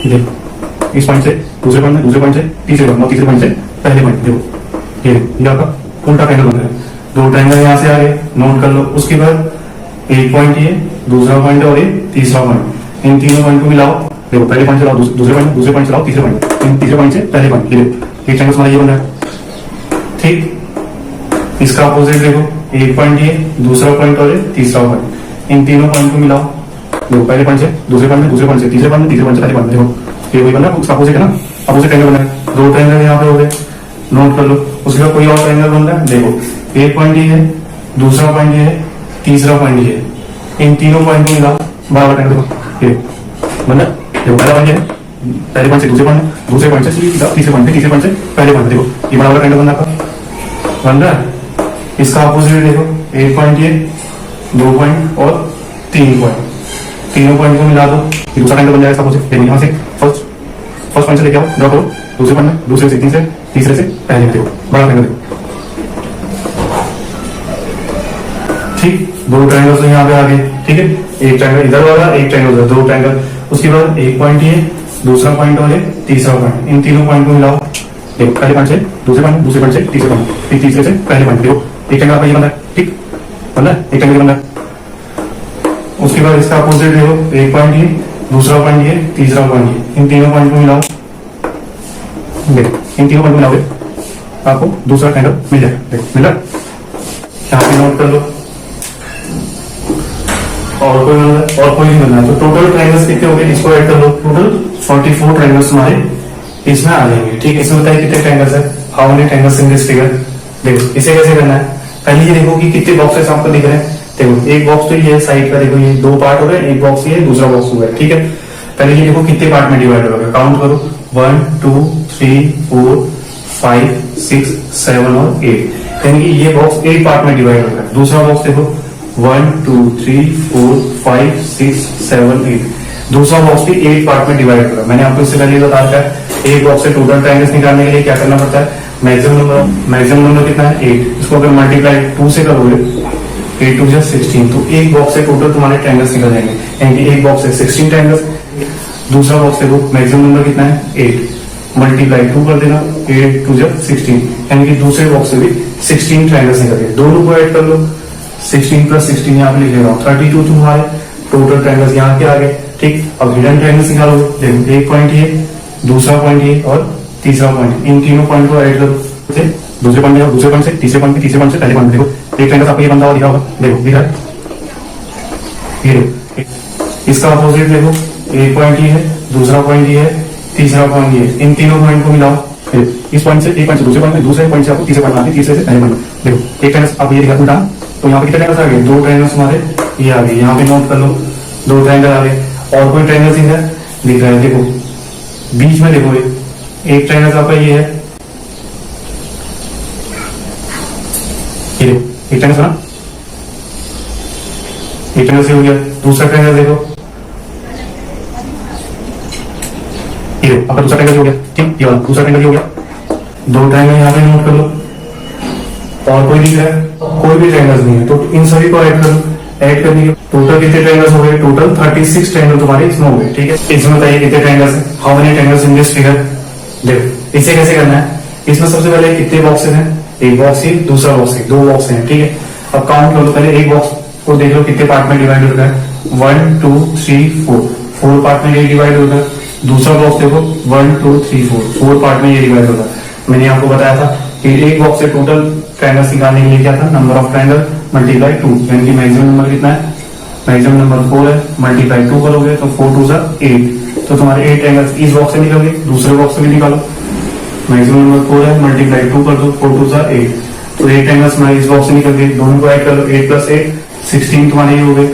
B: देखो इस पॉइंट से दूसरे पॉइंट में, दूसरे पॉइंट से तीसरे पॉइंट और तीसरे पॉइंट से पहले पॉइंट, देखो ये आपका उल्टा ट्रायंगल बन रहा है। दो ट्रायंगल यहाँ से आ गए, नोट कर लो। उसके बाद एक पॉइंट ये, दूसरा पॉइंट और ये तीसरा पॉइंट, इन तीनों पॉइंट को मिलाओ। देखो पहले पॉइंट चलाओ, दूसरे पॉइंट चलाओ, तीसरे पॉइंट, इन तीसरे पॉइंट से पहले पॉइंट, ये देखो एक ट्रायंगल हमारा ये बन रहा है, ठीक। इसका अपोजिट देखो, एक पॉइंट ये, दूसरा पॉइंट और ये तीसरा पॉइंट, इन तीनों पॉइंट को मिलाओ। देखो पहले पॉइंट से दूसरे पॉइंट में, दूसरे पॉइंट से तीसरे पॉइंट में, तीसरे पॉइंट से पहले पॉइंट, देखो ये वही बन रहा है, उसका अपोजिट है ना, अपोजिट ट्रायंगल बना है। दो ट्रायंगल यहाँ पे हो गए, नोट कर लो। उसके बाद कोई और ट्रायंगल बन रहा है, देखो एक पॉइंट ये है, दूसरा पॉइंट ये है, तीसरा पॉइंट ये है, इन तीनों पॉइंट को मिलाओ। बराबर ट्रायंगल ये बन रहा है। देखो पहला पॉइंट है, पहले पॉइंट से दूसरे पॉइंट, दूसरे पॉइंट से तीसरे पॉइंट, तीसरे पॉइंट से पहले पॉइंट, देखो ये बराबर ट्रायंगल बन रहा है। इसका अपोजिट देखो, एक पॉइंट ये, दो पॉइंट और 3 पॉइंट, तीनों पॉइंट को मिला दो, ये दूसरा ट्रायंगल बन जाएगा। सपोज देखो यहाँ से फर्स्ट पॉइंट से लेके आओ, ड्रॉ करो, दूसरे पॉइंट में, दूसरे से तीसरे, तीसरे से पहले, देखो बड़ा ट्रायंगल देखो, ठीक। दो ट्रायंगल्स यहाँ पे आ गए, ठीक है। एक ट्रायंगल इधर वाला, एक ट्रायंगल उधर, दो ट्रायंगल। उसके बाद एक पॉइंट ये, दूसरा पॉइंट और ये तीसरा पॉइंट, इन तीनों पॉइंट को मिलाओ। देखो पहले पॉइंट से दूसरे पॉइंट, दूसरे पॉइंट से तीसरे पॉइंट, फिर तीसरे से पहले पॉइंट, देखो एक ट्रायंगल आपका ये बन रहा है, ठीक बन रहा है, एक ट्रायंगल बन रहा है। उसके बाद इसका अपोजिट देखो, एक पॉइंट ये, दूसरा पॉइंट ये, तीसरा पॉइंट ये, इन तीनों पॉइंट को मिलाओ। देखो इन तीनों पॉइंट को मिलाओगे आपको दूसरा ट्रायंगल मिल जाएगा। देखो मिल रहा है, यहाँ पे नोट कर लो। और कोई बनना है, और कोई नहीं बनना है, तो टोटल ट्रायंगल्स कितने हो गए, इसको ऐड कर लो। टोटल 44 ट्रायंगल्स हमारे इसमें आ जाएंगे, ठीक है। इसमें बताइए कितने ट्रायंगल्स है, how many triangles in this figure. देखो इसे कैसे करना है, पहले ये देखो कि कितने बॉक्सेस आपको दिख रहे हैं। देखो एक बॉक्स तो ये साइड का, देखो ये 2 पार्ट हो गए, एक बॉक्स ये, दूसरा बॉक्स हो गया, ठीक है। पहले ये देखो कितने पार्ट में डिवाइड होगा, काउंट करो 1 2 3 4 5 6 7 और 8, यानी कि ये बॉक्स 8 पार्ट में डिवाइड होगा। दूसरा बॉक्स देखो 1 2 3 4 5 6 7 8, दूसरा बॉक्स भी 8 पार्ट में डिवाइड होगा। मैंने आपको इससे पहले बता रखा है, एक बॉक्स से टोटल ट्रायंगल्स निकालने के लिए क्या करना पड़ता है, मैक्सिमम नंबर कितना है 8, इसको अगर मल्टीप्लाई 2 से करोगे 8 2 16, तो एक बॉक्स से टोटल तुम्हारे ट्रायंगल्स निकल जाएंगे, यानी कि एक बॉक्स से 16 ट्रायंगल्स। दूसरा बॉक्स देखो मैक्सिमम नंबर कितना है 8, मल्टीप्लाई 2 कर देना, 8 2 16, यानी कि दूसरे बॉक्स से भी 16 ट्रायंगल्स निकल गए। दोनों को ऐड कर लो, 16 + 16 यहाँ पे लिख ले रहा हूँ, 32 तुम्हारे टोटल ट्रायंगल्स यहाँ के आ गए, ठीक। अब हिडन ट्रायंगल्स निकालो। देखो एक पॉइंट ये, दूसरा पॉइंट ये और तीसरा पॉइंट, इन तीनों पॉइंट को ऐड करो। दूसरे पॉइंट में, दूसरे पॉइंट से तीसरे पॉइंट में, तीसरे पॉइंट से पहले पॉइंट, देखो एक ट्रायंगल आपको ये बंदा हुआ दिखा होगा, देखो दिख रहा है ये देखो। इसका अपोजिट देखो, एक पॉइंट ये है, दूसरा पॉइंट ये है, तीसरा पॉइंट ये, इन तीनों पॉइंट को मिलाओ। इस पॉइंट से एक पॉइंट से दूसरे पॉइंट में, दूसरे पॉइंट से आपको तीसरे पॉइंट में, तीसरे से पहले पॉइंट, देखो एक ट्रायंगल आपको ये दिखा उल्टा, तो यहाँ पे कितने ट्रायंगल्स आ गए, 2 ट्रायंगल्स हमारे ये आ गई, यहाँ पे नोट कर लो, दो ट्रायंगल आ गए। और कोई ट्रायंगल इधर दिख रहा है, देखो बीच में देखो एक ट्रायंगल आपका ये है, ये देखो एक ट्रायंगल ना, एक ट्रायंगल से हो गया। दूसरा ट्रायंगल देखो, ये देखो आपका दूसरा ट्रायंगल हो गया, ठीक, ये वाला दूसरा ट्रायंगल हो गया। दो ट्रायंगल यहाँ पे नोट कर लो। और कोई दिख रहा है? कोई भी ट्रायंगल नहीं है, तो इन सभी को ऐड कर लो। ऐड करने के टोटल कितने ट्रायंगल्स हो गए? टोटल 36 ट्रायंगल तुम्हारे इसमें हो गए, ठीक है। इसमें बताइए कितने ट्रायंगल्स हैं, how many triangles in this figure. देखो इसे कैसे करना है, इसमें सबसे पहले कितने बॉक्सेस हैं? एक बॉक्स ही, दूसरा बॉक्स ही, दो बॉक्स हैं, ठीक है। अब काउंट कर लो, पहले एक बॉक्स को देख लो कितने पार्ट में डिवाइड होता है। 1 2 3 4, 4 पार्ट में ये डिवाइड होता है। दूसरा बॉक्स देखो 1 2 3 4 पार्ट में ये डिवाइड होता है। मैंने आपको बताया था कि एक बॉक्स से टोटल ट्रायंगल्स निकालने के लिए क्या था, नंबर ऑफ ट्रायंगल मल्टीप्लाई 2, यानी कि मैक्सिमम नंबर कितना है, मैक्सिमम नंबर 4 है, मल्टीप्लाई 2 करोगे तो 4 2 8, तो तुम्हारे 8 ट्रायंगल्स इस बॉक्स से निकल गए। दूसरे बॉक्स से भी निकालो, मैक्सिमम नंबर 4 है, मल्टीप्लाई 2 कर दो, 4 2 8, तो 8 ट्रायंगल्स हमारे इस बॉक्स से निकल गए। दोनों को ऐड कर लो, 8 + 8 16 तुम्हारे ये हो गए,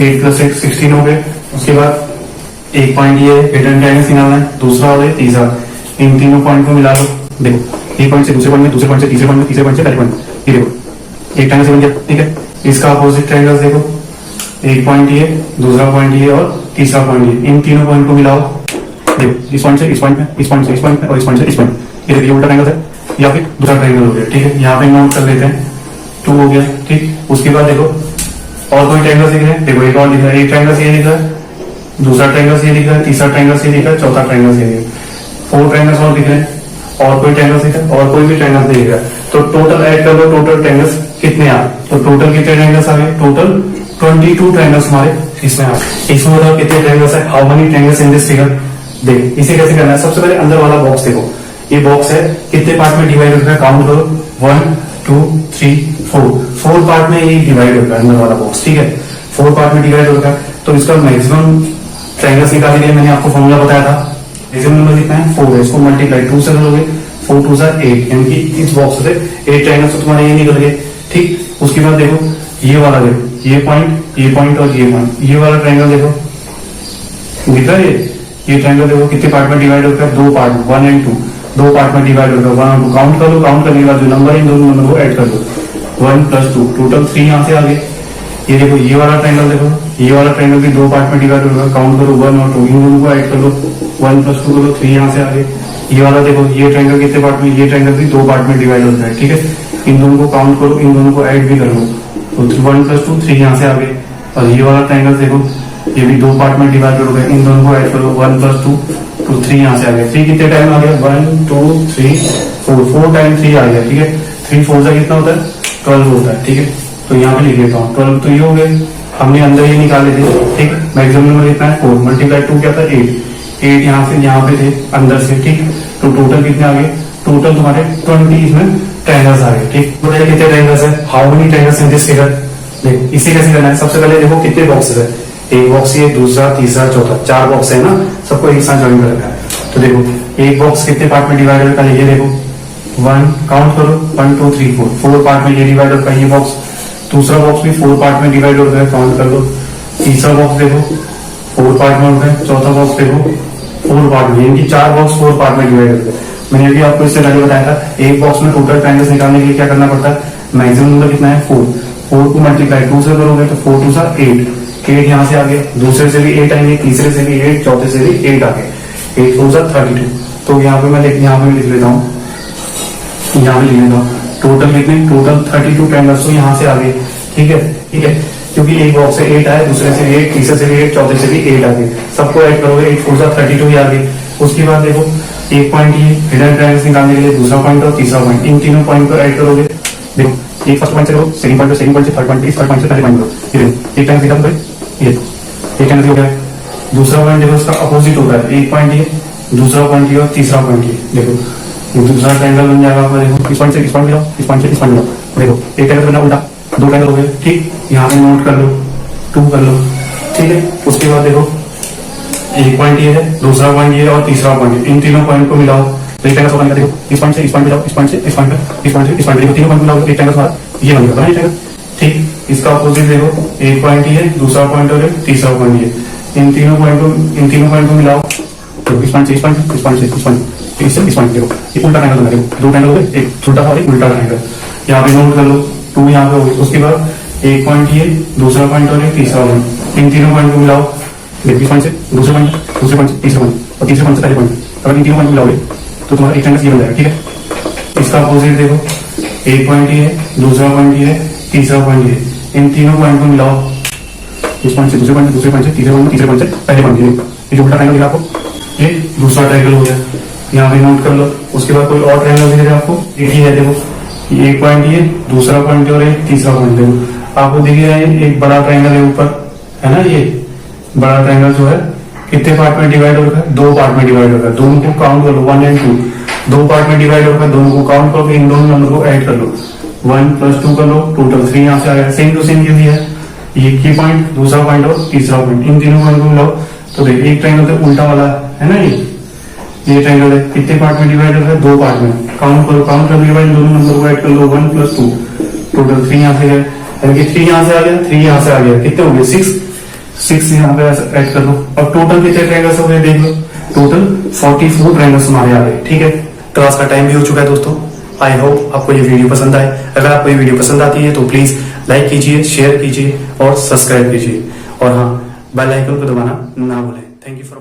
B: 8 + 8 16 हो गए। उसके बाद एक पॉइंट ये हिडन ट्रायंगल्स निकालना है, दूसरा हो गया, तीसरा, इन तीनों पॉइंट को मिला लो। देखो एक पॉइंट से दूसरे पॉइंट में, दूसरे पॉइंट से तीसरे पॉइंट में, तीसरे पॉइंट से पहले पॉइंट, ये देखो एक ट्रायंगल से बन गया, ठीक है। इसका अपोजिट ट्रायंगल्स देखो, एक पॉइंट ये, दूसरा पॉइंट ये और तीसरा पॉइंट ये, इन तीनों पॉइंट को मिलाओ। देखो इस पॉइंट से इस पॉइंट में, इस पॉइंट से इस पॉइंट में और इस पॉइंट से इस पॉइंट, ये देखिए उल्टा ट्रायंगल है या फिर दूसरा ट्रायंगल हो गया, ठीक है। यहाँ पे नोट कर लेते हैं, 2 हो गया, ठीक। उसके बाद देखो और कोई ट्रायंगल दिख रहे हैं, देखो एक और दिख रहा है, एक ट्रायंगल ये दिख रहा है, दूसरा ट्रायंगल ये दिख रहा है, तीसरा ट्रायंगल ये दिख रहा है, चौथा ट्रायंगल ये दिख रहा है, 4 ट्रायंगल्स और दिख रहे हैं। और कोई ट्रायंगल दिख रहा है, और कोई भी ट्रायंगल नहीं दिख रहा है, तो टोटल ऐड कर लो, टोटल ट्रायंगल्स कितने आ, तो टोटल कितने ट्रायंगल्स आ गए, टोटल 22 ट्रायंगल्स हमारे इसमें आ गए। इसमें बताओ कितने ट्रायंगल्स है, how many triangles in this figure. देखो इसे कैसे करना है, सबसे पहले अंदर वाला बॉक्स देखो, ये बॉक्स है, कितने पार्ट में डिवाइड होता है, काउंट करो, 1 2 3 4 पार्ट में ये डिवाइड होता है अंदर वाला बॉक्स, ठीक है। 4 पार्ट में डिवाइड होता है, तो इसका मैक्सिमम ट्रायंगल्स निकालने के लिए मैंने आपको फॉर्मूला बताया था, मैक्सिमम नंबर कितना है 4 है, इसको मल्टीप्लाई 2 से करोगे, 4 2 8, यानी कि इस बॉक्स से 8 ट्रायंगल्स तो तुम्हारे ये निकल गए, ठीक। उसके बाद देखो ये वाला, देखो ये पॉइंट और ये पॉइंट, ये वाला ट्रायंगल देखो दिख रहा है, ये ट्रायंगल देखो कितने पार्ट में डिवाइड होता है, 2 पार्ट, 1 और 2, 2 पार्ट में डिवाइड होता है, 1 और 2 काउंट कर लो। काउंट करने के बाद जो नंबर इन दोनों नंबर को ऐड कर दो, 1 + 2, टोटल 3 यहाँ से आ गए। ये देखो ये वाला ट्रायंगल देखो, ये वाला ट्रायंगल भी 2 पार्ट में डिवाइड होगा, काउंट करो 1 और 2, इन दोनों को ऐड कर लो, 1 + 2 करो, 3 यहाँ से आ गए। ये वाला देखो, ये ट्रायंगल कितने पार्ट में, ये ट्रायंगल भी 2 पार्ट में डिवाइड होता है, ठीक है। इन दोनों को काउंट करो, इन दोनों को ऐड भी कर लो, तो 1 + 2 3 यहाँ से आ गए। और ये वाला ट्रायंगल देखो, ये भी 2 पार्ट में डिवाइड हो गए, इन दोनों को ऐड करो, 1 + 2 तो 3 यहाँ से आ गया। 3 कितने टाइम आ गया, 1 2 3 4 टाइम 3 आ गया, ठीक है। 3 4 का कितना होता है, 12 होता है, ठीक है। तो यहाँ पे लिख देता हूँ 12, तो ये हो गए, हमने अंदर ये निकाले थे, ठीक। मैक्सिमम नंबर कितना है 4, मल्टीप्लाई 2 क्या था 8 यहाँ से यहाँ पे थे अंदर से, ठीक। तो टोटल कितने आ गए, टोटल तुम्हारे 20 इसमें ट्रायंगल्स आ गए, ठीक। बताइए कितने ट्रायंगल्स है, how many triangles in this figure. देखो इसे कैसे करना है, सबसे पहले देखो कितने बॉक्सेस है, एक बॉक्स ये, दूसरा, तीसरा, चौथा, 4 बॉक्स है ना, सबको एक साथ ज्वाइन कर रखा है। तो देखो एक बॉक्स कितने पार्ट में डिवाइड होता है, ये देखो 1, काउंट करो 1 2 3 4 पार्ट में ये डिवाइड होता है ये बॉक्स। दूसरा बॉक्स भी 4 पार्ट में डिवाइड होता है, काउंट कर लो। तीसरा बॉक्स देखो 4 पार्ट में होता है, चौथा बॉक्स देखो 4 पार्ट में, यानी कि 4 बॉक्स 4 पार्ट में डिवाइड होते हैं। मैंने अभी आपको इससे पहले बताया था, एक बॉक्स में टोटल ट्रायंगल्स निकालने के लिए क्या करना पड़ता है, मैक्सिमम नंबर कितना है 4 को मल्टीप्लाई 2 से करोगे तो 4 2 8 यहाँ से आ गए, दूसरे से भी 8 आएंगे, तीसरे से भी 8, चौथे से भी 8 आ गए, 8 4 32। तो यहाँ पे मैं लिख लेता हूँ, यहाँ पे लिख लेता हूँ टोटल कितने, टोटल 32 ट्रायंगल्स तो यहाँ से आ गए, ठीक है, ठीक है। क्योंकि एक बॉक्स से 8 आए, दूसरे से भी 8, तीसरे से भी 8, चौथे से भी 8 आ गए, सबको ऐड करोगे 8 4 32 ही आ गए। उसके बाद देखो एक पॉइंट ये हिडन ट्रायंगल्स निकालने के लिए दूसरा पॉइंट और तीसरा पॉइंट, इन तीनों पॉइंट को ऐड करोगे। देखो एक फर्स्ट पॉइंट से करो, सेकंड पॉइंट से थर्ड पॉइंट, इस थर्ड पॉइंट से पहले पॉइंट करो, ये देखो एक ट्रायंगल निकाल दो, ये एक ट्रायंगल हो गया। दूसरा पॉइंट देखो, उसका अपोजिट होगा, एक पॉइंट ये, दूसरा पॉइंट ये और तीसरा पॉइंट ये, देखो ये दूसरा ट्रायंगल बन जाएगा आपका। देखो इस पॉइंट से इस पॉइंट जाओ, इस पॉइंट से इस पॉइंट जाओ, देखो एक ट्रायंगल बना उल्टा, 2 ट्रायंगल हो गए, ठीक। यहाँ पे नोट कर लो 2 कर लो, ठीक है। उसके बाद देखो एक पॉइंट ये है, दूसरा पॉइंट ये और तीसरा पॉइंट, इन तीनों पॉइंट को मिलाओ तो एक ट्रायंगल बनेगा। देखो इस पॉइंट से इस पॉइंट पे जाओ, इस पॉइंट से इस पॉइंट पे, इस पॉइंट से इस पॉइंट पे, देखो तीनों पॉइंट मिलाओ एक ट्रायंगल हमारा ये बनेगा, ठीक। इसका अपोजिट देखो, एक पॉइंट ये, दूसरा पॉइंट और एक तीसरा पॉइंट ये, इन तीनों पॉइंट को मिलाओ तो इस पॉइंट से इस पॉइंट, इस पॉइंट से इस पॉइंट, इस पॉइंट देखो, ये उल्टा ट्रायंगल बना, देखो दो ट्रायंगल हो गए, एक उल्टा और एक उल्टा ट्रायंगल। यहाँ पे नोट कर लो, 2 यहाँ पे हो गई। उसके बाद एक पॉइंट ये, दूसरा पॉइंट और एक तीसरा पॉइंट, इन तीनों पॉइंट को मिलाओ, देखो इस पॉइंट से दूसरे पॉइंट से तीसरा पॉइंट और तीसरे पॉइंट से पहले पॉइंट, अगर इन तीनों पॉइंट को मिलाओगे तो तुम्हारा एक ट्रायंगल ये बन जाएगा, ठीक है। इसका अपोजिट देखो, एक पॉइंट ये, दूसरा पॉइंट ये, तीसरा पॉइंट ये, इन तीनों पॉइंट को मिलाओ, इस पॉइंट से दूसरे पॉइंट से तीसरे पॉइंट से पहले पॉइंट, ये जो उल्टा ट्रायंगल दिखा आपको, ये दूसरा ट्रायंगल हो गया। यहाँ पे नोट कर लो। उसके बाद कोई और ट्रायंगल दिख रहा है आपको, एक ही है, देखो एक पॉइंट ये, दूसरा पॉइंट और एक तीसरा पॉइंट, देखो आपको दिख रहा है एक बड़ा ट्रायंगल है ऊपर, है ना। ये बड़ा ट्रायंगल जो है कितने पार्ट में डिवाइड हो रखा है, 2 पार्ट में डिवाइड हो रखा है। दोनों को काउंट कर लो, 1 और 2, 2 पार्ट में डिवाइड हो रखा है, दोनों को काउंट करो, इन दोनों नंबर को ऐड कर लो, 1 + 2 कर लो, टोटल 3 यहाँ से आ गया। सेम टू सेम ये दिया है, एक ही पॉइंट, दूसरा पॉइंट और तीसरा पॉइंट, इन तीनों पॉइंट को मिलाओ तो देखिए एक ट्रायंगल तो उल्टा वाला है ना, ये ट्रायंगल है, कितने पार्ट में डिवाइड होता है, 2 पार्ट में। काउंट करो, काउंट करने के बाद दोनों नंबर को ऐड कर लो, 1 + 2, टोटल 3 यहाँ से है, यानी कि 3 यहाँ से आ गया, 3 यहाँ से आ गया, कितने हो गए 6 यहाँ पे ऐड कर लो। और टोटल कितने ट्रायंगल्स हो गए देख लो, टोटल 44 ट्रायंगल्स हमारे आ गए, ठीक है। क्लास का टाइम भी हो चुका है दोस्तों। आई होप आपको ये वीडियो पसंद आए। अगर आपको ये वीडियो पसंद आती है तो प्लीज लाइक कीजिए, शेयर कीजिए और सब्सक्राइब कीजिए, और हाँ बेल आइकन को दबाना ना भूलें। Thank you for